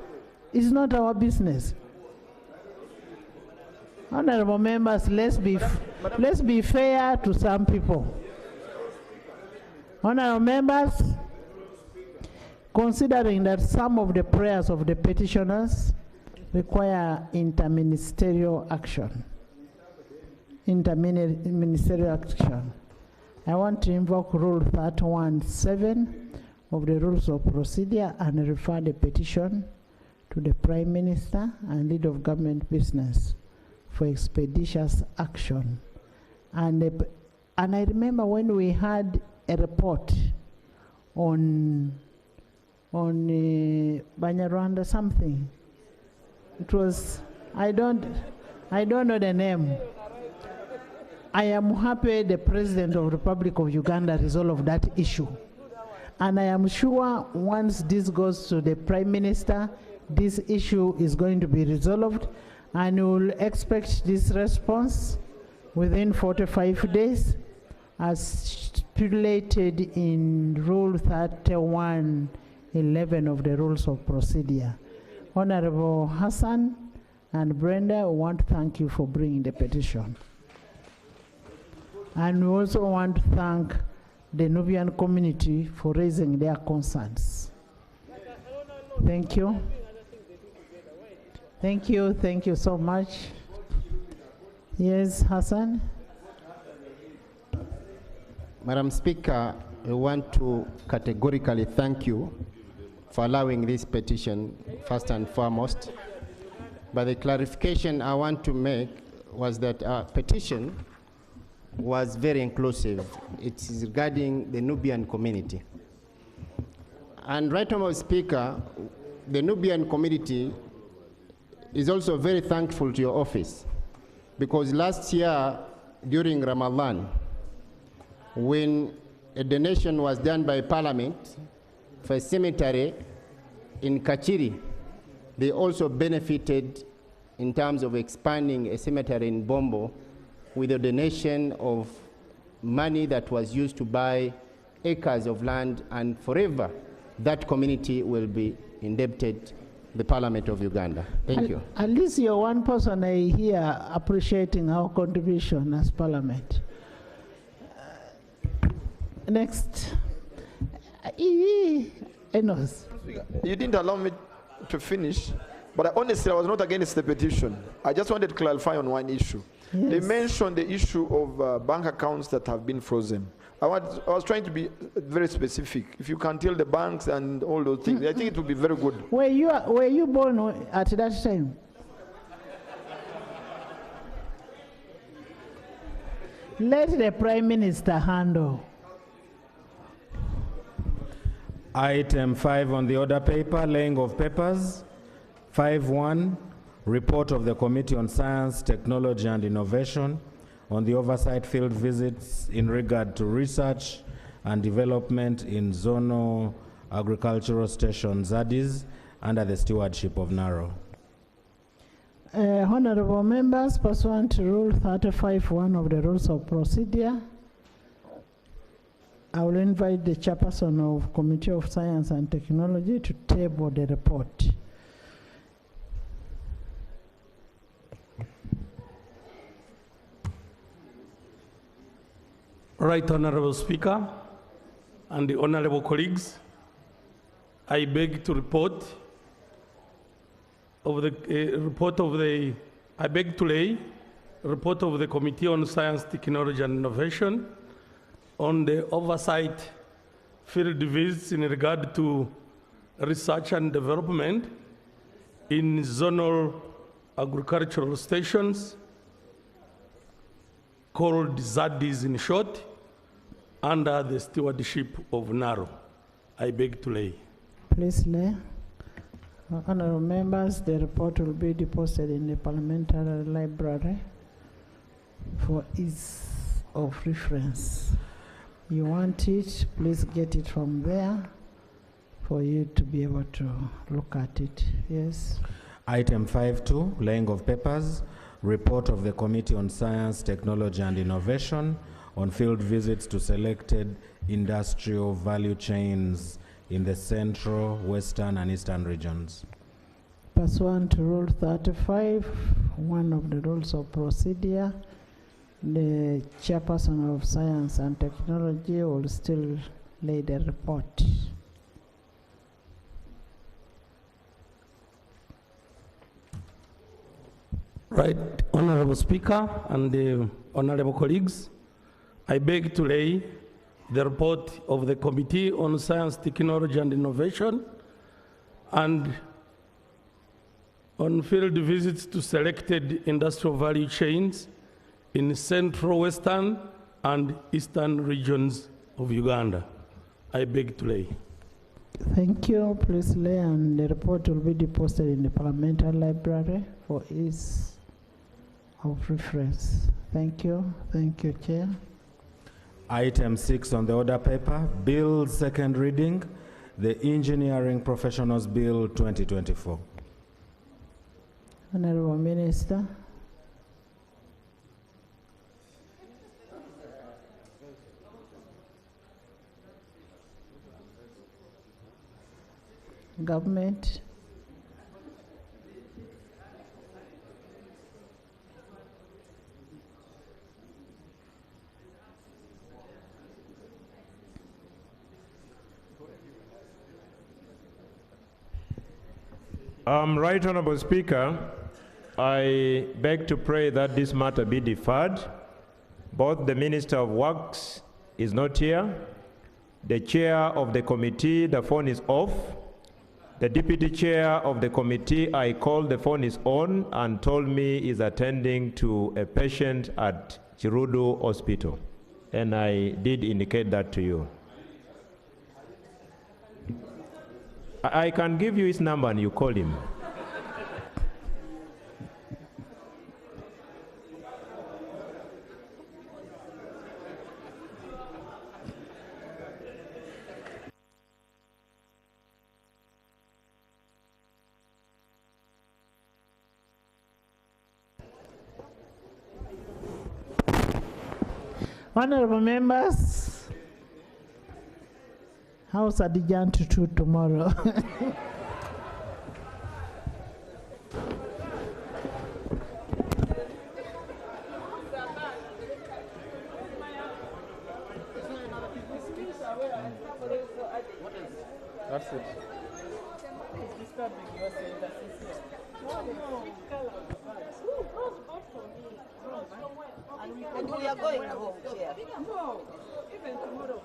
our business. Honorable members, let's be fair to some people. Honorable members, considering that some of the prayers of the petitioners require interministerial action. I want to invoke Rule 31(7) of the Rules of Procedure and refer the petition to the Prime Minister and Leader of Government Business for expeditious action. And I remember when we had a report on Banyarwanda something. It was, I don't know the name. I am happy the President of the Republic of Uganda resolved that issue. And I am sure once this goes to the Prime Minister, this issue is going to be resolved, and we will expect this response within 45 days. as stipulated in Rule 3111 of the Rules of Procedure. Honorable Hassan and Brenda, I want to thank you for bringing the petition. And we also want to thank the Nubian community for raising their concerns. Thank you. Thank you so much. Yes, Hassan? Madam Speaker, I want to categorically thank you for allowing this petition first and foremost. But the clarification I want to make was that our petition was very inclusive. It is regarding the Nubian community. And right, Honorable Speaker, the Nubian community is also very thankful to your office, because last year during Ramadan, when a donation was done by Parliament for a cemetery in Kachiri, they also benefited in terms of expanding a cemetery in Bombo with a donation of money that was used to buy acres of land, and forever that community will be indebted the Parliament of Uganda. Thank you. At least you're one person I hear appreciating our contribution as Parliament. Next. Enos. You didn't allow me to finish, but honestly, I was not against the petition. I just wanted to clarify on one issue. Yes. They mentioned the issue of bank accounts that have been frozen. I was trying to be very specific. If you can tell the banks and all those things, I think it would be very good. Were you born at that time? Let the Prime Minister handle. Item 5 on the order paper, laying of papers. 5.1, report of the Committee on Science, Technology and Innovation on the oversight field visits in regard to research and development in zonal agricultural stations, ZADIs, under the stewardship of NARO. Honorable members, pursuant to Rule 35.1 of the Rules of Procedure, I will invite the chairperson of Committee of Science and Technology to table the report. Right, Honorable Speaker and the honorable colleagues, I beg to report of the I beg to lay report of the Committee on Science, Technology and Innovation on the oversight field visits in regard to research and development in zonal agricultural stations, called ZADIs in short, under the stewardship of NARO. I beg to lay. Please lay. Honorable members, the report will be deposited in the Parliamentary Library for ease of reference. You want it, please get it from there for you to be able to look at it. Yes. Item 5.2, laying of papers, report of the Committee on Science, Technology and Innovation on field visits to selected industrial value chains in the central, western and eastern regions. Pursuant to Rule 35.1 of the Rules of Procedure, the chairperson of Science and Technology will still lay the report. Right, Honorable Speaker and the honorable colleagues, I beg to lay the report of the Committee on Science, Technology and Innovation and on field visits to selected industrial value chains in central, western and eastern regions of Uganda. I beg to lay. Thank you. Please lay, and the report will be deposited in the Parliamentary Library for ease of reference. Thank you. Thank you, Chair. Item 6 on the order paper, Bill second reading, the Engineering Professionals Bill 2024. Honorable Minister. government. Right Honorable Speaker, I beg to pray that this matter be deferred. Both the Minister of Works is not here. The chair of the committee, the phone is off. The deputy chair of the committee, I called, the phone is on and told me is attending to a patient at Chirudu Hospital. And I did indicate that to you. I can give you his number and you call him. Honorable members, House adjourned to 2 tomorrow. That's it. And we are going home, Chair. No, even tomorrow.